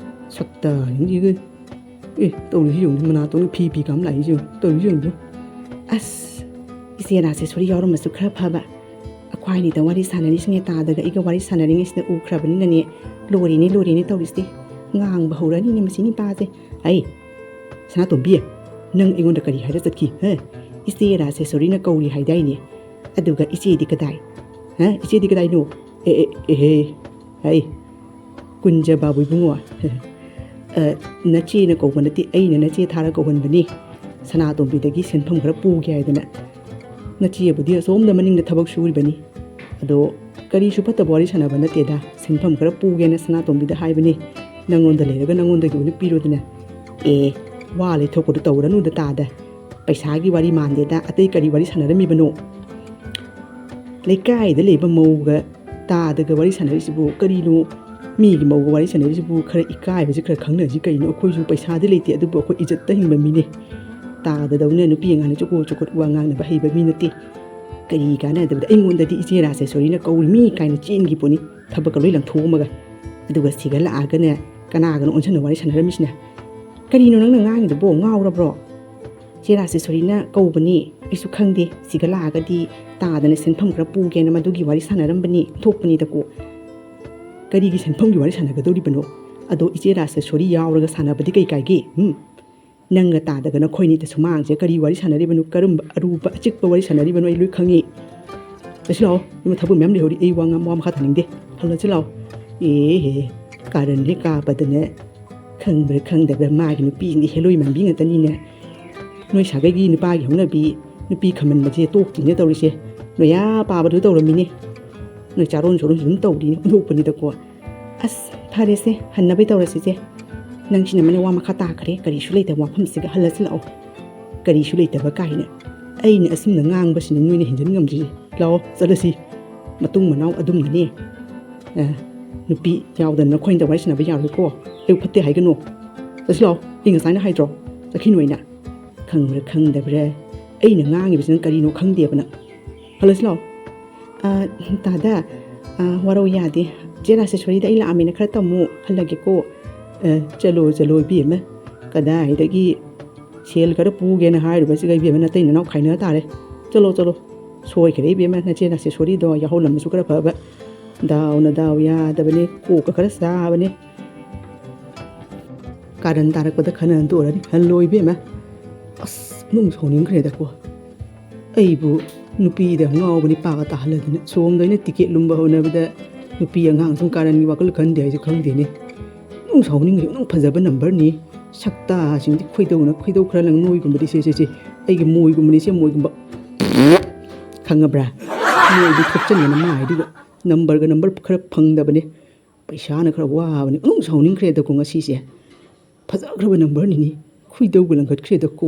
ꯁꯛꯇꯥꯁꯤꯡꯁꯤꯒ ꯇꯧꯔꯤꯁꯦ ꯌꯦꯡꯉꯨ ꯃꯅꯥꯇꯣꯟꯒ ꯐꯤ ꯀꯥꯝ ꯂꯥꯛꯏꯁꯦ ꯌꯦꯡꯉꯨ ꯇꯧꯔꯤꯁꯦ ꯌꯦꯡꯉꯨ ꯑꯁ ꯏꯆꯦ ꯔꯥꯖꯦꯁꯣꯔꯤ ꯌꯥꯎꯔꯝꯃꯁꯨꯈꯔ ꯐꯕ ꯑꯩꯈꯣꯏꯅꯤꯗ ꯋꯥꯔꯤ ꯁꯥꯟꯅꯔꯤꯁꯤꯅꯦ ꯇꯥꯗꯒ ꯑꯩꯒ ꯋꯥꯔꯤ ꯁꯥꯟꯅꯔꯤꯉꯩꯁꯤꯗ ꯎꯈ꯭ꯔꯕꯅꯤꯅꯅꯦ ꯂꯣꯏꯔꯦꯅꯦ ꯇꯧꯔꯤꯁꯦ ꯉꯥꯡꯕ ꯍꯧꯔꯅꯤꯅꯦ ꯃꯁꯤ ꯅꯤꯄꯥꯁꯦ ꯑꯩ ꯁꯅꯥꯇꯣꯝꯕꯤ ꯅꯪ ꯑꯩꯉꯣꯟꯗ ꯀꯔꯤ ꯍꯥꯏꯔ ꯆꯠꯈꯤ ꯏꯆꯦ ꯔꯥꯖꯦꯁꯣꯔꯤꯅ ꯀꯧꯔꯤ ꯍꯥꯏꯗꯥꯏꯅꯦ ꯑꯗꯨꯒ ꯏꯆꯦꯗꯤ ꯀꯗꯥꯏ ꯏꯆꯦꯗꯤ ꯀꯗꯥꯏꯅꯣ ꯍꯩ ꯀꯨꯟꯖꯕꯥꯕꯨ ꯏꯕꯨꯡꯉꯣ ꯅꯆꯦꯅ ꯀꯧꯕ ꯅꯠꯇꯦ ꯑꯩꯅ ꯅꯆꯦ ꯊꯥꯔ ꯀꯧꯍꯟꯕꯅꯤ ꯁꯅꯥꯇꯣꯝꯕꯤꯗꯒꯤ ꯁꯦꯟꯐꯝ ꯈꯔ ꯄꯨꯒꯦ ꯍꯥꯏꯗꯅ ꯅꯆꯦꯕꯨꯗꯤ ꯑꯁꯣꯝꯗ ꯃꯅꯤꯡꯗ ꯊꯕꯛ ꯁꯨꯔꯤꯕꯅꯤ ꯑꯗꯣ ꯀꯔꯤꯁꯨ ꯐꯠꯇꯕ ꯋꯥꯔꯤ ꯁꯥꯟꯅꯕ ꯅꯠꯇꯦꯗ ꯁꯦꯟꯐꯝ ꯈꯔ ꯄꯨꯒꯦꯅ ꯁꯅꯥꯇꯣꯝꯕꯤꯗ ꯍꯥꯏꯕꯅꯤ ꯅꯪꯉꯣꯟꯗ ꯂꯩꯔꯒ ꯅꯪꯉꯣꯟꯗꯒꯤ ꯑꯣꯏꯅ ꯄꯤꯔꯣꯗꯅ ꯋꯥ ꯂꯩꯊꯣꯛꯄꯗꯣ ꯇꯧꯔꯅꯨꯗ ꯇꯥꯗ ꯄꯩꯁꯥꯒꯤ ꯋꯥꯔꯤ ꯃꯥꯟꯗꯦꯗ ꯑꯇꯩ ꯀꯔꯤ ꯋꯥꯔꯤ ꯁꯥꯟꯅꯔꯝꯃꯤꯕꯅꯣ ꯂꯩꯀꯥꯏꯗ ꯂꯩꯕ ꯃꯧꯒ ꯇꯥꯗꯒ ꯋꯥꯔꯤ ꯁꯥꯟꯅꯔꯤꯁꯤꯕꯨ ꯀꯔꯤꯅꯣ ꯃꯤꯒꯤ ꯃꯧꯒ ꯋꯥꯔꯤ ꯁꯥꯟꯅꯔꯤꯁꯤꯕꯨ ꯈꯔ ꯏꯀꯥꯏꯕꯁꯤ ꯈꯔ ꯈꯪꯅꯁꯤ ꯀꯩꯅꯣ ꯑꯩꯈꯣꯏꯁꯨ ꯄꯩꯁꯥꯗꯤ ꯂꯩꯇꯦ ꯑꯗꯨꯕꯨ ꯑꯩꯈꯣꯏ ꯏꯖꯠꯇ ꯍꯤꯡꯕ ꯃꯤꯅꯦ ꯇꯥꯗꯗꯧꯅ ꯅꯨꯄꯤ ꯑꯉꯥꯡꯅ ꯆꯨꯀꯣꯠ ꯆꯨꯀꯣꯠ ꯋꯥ ꯉꯥꯡꯅꯕ ꯍꯩꯕ ꯃꯤ ꯅꯠꯇꯦ ꯀꯔꯤ ꯀꯥꯟꯅꯗꯕꯗ ꯑꯩꯉꯣꯟꯗꯗꯤ ꯏꯆꯦ ꯔꯥꯖꯦꯁꯣꯔꯤꯅ ꯀꯧꯔꯤ ꯃꯤ ꯀꯥꯏꯅ ꯆꯦꯟꯈꯤꯕꯅꯤ ꯊꯕꯛꯀ ꯂꯣꯏ ꯂꯪꯊꯣꯛꯑꯝꯃꯒ ꯑꯗꯨꯒ ꯁꯤꯒ ꯂꯥꯛꯑꯒꯅꯦ ꯀꯅꯥꯒꯅꯣ ꯑꯣꯟꯁꯟꯅ ꯋꯥꯔꯤ ꯁꯥꯟꯅꯔꯝꯃꯤꯁꯤꯅ ꯀꯔꯤꯅꯣ ꯅꯪꯅ ꯉꯥꯡꯉꯤꯗꯨꯕꯣ ꯉꯥꯎꯔꯕ꯭ꯔꯣ ꯏꯆꯦ ꯔꯥꯖꯦꯁꯣꯔꯤꯅ ꯀꯧꯕꯅꯤ ꯑꯩꯁꯨ ꯈꯪꯗꯦ ꯁꯤꯒ ꯂꯥꯛꯑꯒꯗꯤ ꯇꯥꯗꯅ ꯁꯦꯟꯐꯝ ꯈꯔ ꯄꯨꯒꯦꯅ ꯃꯗꯨꯒꯤ ꯋꯥꯔꯤ ꯁꯥꯟꯅꯔꯝꯕꯅꯤ ꯊꯣꯛꯄꯅꯤꯗꯀꯣ ꯀꯔꯤꯒꯤ ꯁꯦꯟꯐꯝꯒꯤ ꯋꯥꯔꯤ ꯁꯥꯟꯅꯒꯗꯧꯔꯤꯕꯅꯣ ꯑꯗꯣ ꯏꯆꯦ ꯔꯥꯖꯦꯁꯣꯔꯤ ꯌꯥꯎꯔꯒ ꯁꯥꯟꯅꯕꯗꯤ ꯀꯩ ꯀꯥꯏꯒꯦ ꯅꯪꯒ ꯇꯥꯗꯒ ꯅꯈꯣꯏꯅꯤꯗ ꯁꯨꯃꯥꯡꯁꯦ ꯀꯔꯤ ꯋꯥꯔꯤ ꯁꯥꯟꯅꯔꯤꯕꯅꯣ ꯀꯔꯝꯕ ꯑꯔꯨꯕ ꯑꯆꯤꯛꯄ ꯋꯥꯔꯤ ꯁꯥꯟꯅꯔꯤꯕꯅꯣ ꯑꯩ ꯂꯣꯏ ꯈꯪꯉꯤ ꯆꯠꯁꯤ ꯂꯥꯛꯑꯣ ꯏꯃ ꯊꯕꯛ ꯃꯌꯥꯝ ꯂꯩꯍꯧꯔꯤ ꯑꯩ ꯋꯥ ꯃꯈꯥ ꯊꯥꯅꯤꯡꯗꯦ ꯍꯜꯂꯁꯤ ꯂꯥꯛꯑꯣ ꯀꯥꯔꯟꯁꯦ ꯀꯥꯞꯄꯗꯅꯦ ꯈꯪꯕ꯭ꯔꯥ ꯈꯪꯗꯕ꯭ꯔꯥ ꯃꯥꯒꯤ ꯅꯨꯄꯤꯁꯤꯡꯗꯤ ꯍꯦꯂꯣꯏ ꯃꯥꯟꯕꯤ ꯉꯥꯛꯇꯅꯤꯅꯦ ꯅꯣꯏ ꯁꯥꯒꯩꯒꯤ ꯅꯨꯄꯥꯒꯤ ꯍꯧꯅꯕꯤ ꯅꯨꯄꯤ ꯈꯝꯃꯟꯕꯁꯦ ꯇꯣꯛꯇꯤꯅꯦ ꯇꯧꯔꯤꯁꯦ ꯅꯣꯏ ꯄꯥꯕꯗꯨ ꯇꯧꯔꯝꯃꯤꯅꯦ ꯅꯣꯏ ꯆꯥꯔꯣꯟ ꯁꯣꯔꯣꯟꯁꯨ ꯑꯗꯨꯝ ꯇꯧꯔꯤꯅꯦ ꯑꯣꯟꯊꯣꯛꯄꯅꯤꯗꯀꯣ ꯑꯁ ꯐꯔꯦꯁꯦ ꯍꯟꯅꯕꯩ ꯇꯧꯔꯁꯤꯁꯦ ꯅꯪꯁꯤꯅ ꯃꯅꯦ ꯋꯥ ꯃꯈꯥ ꯇꯥꯈ꯭ꯔꯦ ꯀꯔꯤꯁꯨ ꯂꯩꯇꯕ ꯋꯥꯐꯝꯁꯤꯒ ꯍꯜꯂꯁꯤ ꯂꯥꯛꯑꯣ ꯀꯔꯤꯁꯨ ꯂꯩꯇꯕ ꯀꯥꯏꯅ ꯑꯩꯅ ꯑꯁꯨꯝꯅ ꯉꯥꯡꯕꯁꯤꯅ ꯅꯣꯏꯅ ꯍꯦꯟꯖꯤꯟ ꯉꯝꯗ꯭ꯔꯤꯁꯦ ꯂꯥꯛꯑꯣ ꯆꯠꯂꯁꯤ ꯃꯇꯨꯡ ꯃꯅꯥꯎ ꯑꯗꯨꯝꯅꯅꯦ ꯅꯨꯄꯤ ꯌꯥꯎꯗꯅ ꯅꯈꯣꯏꯅ ꯋꯥꯔꯤ ꯁꯥꯟꯅꯕ ꯌꯥꯔꯣꯏꯀꯣ ꯑꯩ ꯐꯠꯇꯦ ꯍꯥꯏꯒꯅꯨ ꯆꯠꯁꯤ ꯂꯥꯛꯑꯣ ꯑꯩ ꯉꯁꯥꯏꯅ ꯍꯥꯏꯗ꯭ꯔꯣ ꯆꯠꯈꯤꯅꯨ ꯑꯩꯅ ꯈꯪꯕ꯭ꯔꯥ ꯈꯪꯗꯕ꯭ꯔꯥ ꯑꯩꯅ ꯉꯥꯡꯉꯤꯕꯁꯤꯅ ꯀꯔꯤꯅꯣ ꯈꯪꯗꯦꯕꯅ ꯍꯜꯂꯁꯤ ꯂꯥꯛꯑꯣ ꯇꯥꯗ ꯋꯥꯔꯧ ꯌꯥꯗꯦ ꯆꯦ ꯔꯥꯖꯦꯁꯣꯔꯤꯗ ꯑꯩ ꯂꯥꯛꯑꯝꯃꯤꯅ ꯈꯔ ꯇꯝꯃꯨ ꯍꯜꯂꯒꯦꯀꯣ ꯆꯠꯂꯣ ꯏꯕꯦꯝꯃ ꯀꯗꯥꯏꯗꯒꯤ ꯁꯦꯜ ꯈꯔ ꯄꯨꯒꯦꯅ ꯍꯥꯏꯔꯨꯕꯁꯤꯒ ꯏꯕꯦꯝꯃ ꯅꯇꯩ ꯅꯅꯥꯎ ꯈꯥꯏꯅ ꯇꯥꯔꯦ ꯆꯠꯂꯣ ꯁꯣꯏꯈ꯭ꯔꯦ ꯏꯕꯦꯝꯃ ꯅꯆꯦ ꯔꯥꯖꯦꯁꯣꯔꯤꯗꯣ ꯌꯥꯎꯍꯜꯂꯝꯕꯁꯨ ꯈꯔ ꯐꯕ ꯗꯥꯎꯅ ꯗꯥꯎ ꯌꯥꯗꯕꯅꯤ ꯀꯣꯛꯀ ꯈꯔ ꯆꯥꯕꯅꯤ ꯀꯥꯔꯟ ꯇꯥꯔꯛꯄꯗ ꯈꯟꯅꯗ ꯑꯣꯏꯔꯅꯤ ꯍꯜꯂꯣ ꯏꯕꯦꯝꯃ ꯑꯁ ꯅꯨꯡ ꯁꯥꯎꯅꯤꯡꯈ꯭ꯔꯦꯗꯀꯣ ꯑꯩꯕꯨ ꯅꯨꯄꯤꯗ ꯉꯥꯎꯕꯅꯤ ꯄꯥꯒ ꯇꯥꯍꯜꯂꯗꯅ ꯁꯣꯝꯗ ꯑꯩꯅ ꯇꯤꯀꯦꯠ ꯂꯨꯝꯕ ꯍꯣꯠꯅꯕꯗ ꯅꯨꯄꯤ ꯑꯉꯥꯡ ꯁꯨꯝ ꯀꯥꯔꯟꯒꯤ ꯋꯥꯈꯜ ꯈꯟꯗꯦ ꯍꯥꯏꯁꯦ ꯈꯪꯗꯦꯅꯦ ꯅꯨꯡ ꯁꯥꯎꯅꯤꯡꯈ꯭ꯔꯦ ꯅꯨꯡ ꯐꯖꯕ ꯅꯝꯕꯔꯅꯤ ꯁꯛꯇꯥꯁꯤꯡꯗꯤ ꯈꯣꯏꯗꯧ ꯈꯔ ꯅꯪ ꯅꯣꯏꯒꯨꯝꯕꯗꯤ ꯁꯦ ꯑꯩꯒꯤ ꯃꯣꯏꯒꯨꯝꯕꯅꯤ ꯁꯦ ꯃꯣꯏꯒꯨꯝꯕ ꯈꯪꯉꯕ꯭ꯔꯥ ꯃꯣꯏꯗꯤ ꯊꯣꯛꯆꯟꯒꯅ ꯃꯥꯏꯗꯨꯒ ꯅꯝꯕꯔ ꯈꯔ ꯐꯪꯗꯕꯅꯦ ꯄꯩꯁꯥꯅ ꯈꯔ ꯋꯥꯕꯅꯦ ꯅꯨꯡ ꯁꯥꯎꯅꯤꯡꯈ꯭ꯔꯦꯗꯀꯣ ꯉꯁꯤꯁꯦ ꯐꯖꯈ꯭ꯔꯕ ꯅꯝꯕꯔꯅꯤꯅꯤ ꯈꯣꯏꯗꯧꯒ ꯂꯪꯈꯠꯈ꯭ꯔꯦꯗꯀꯣ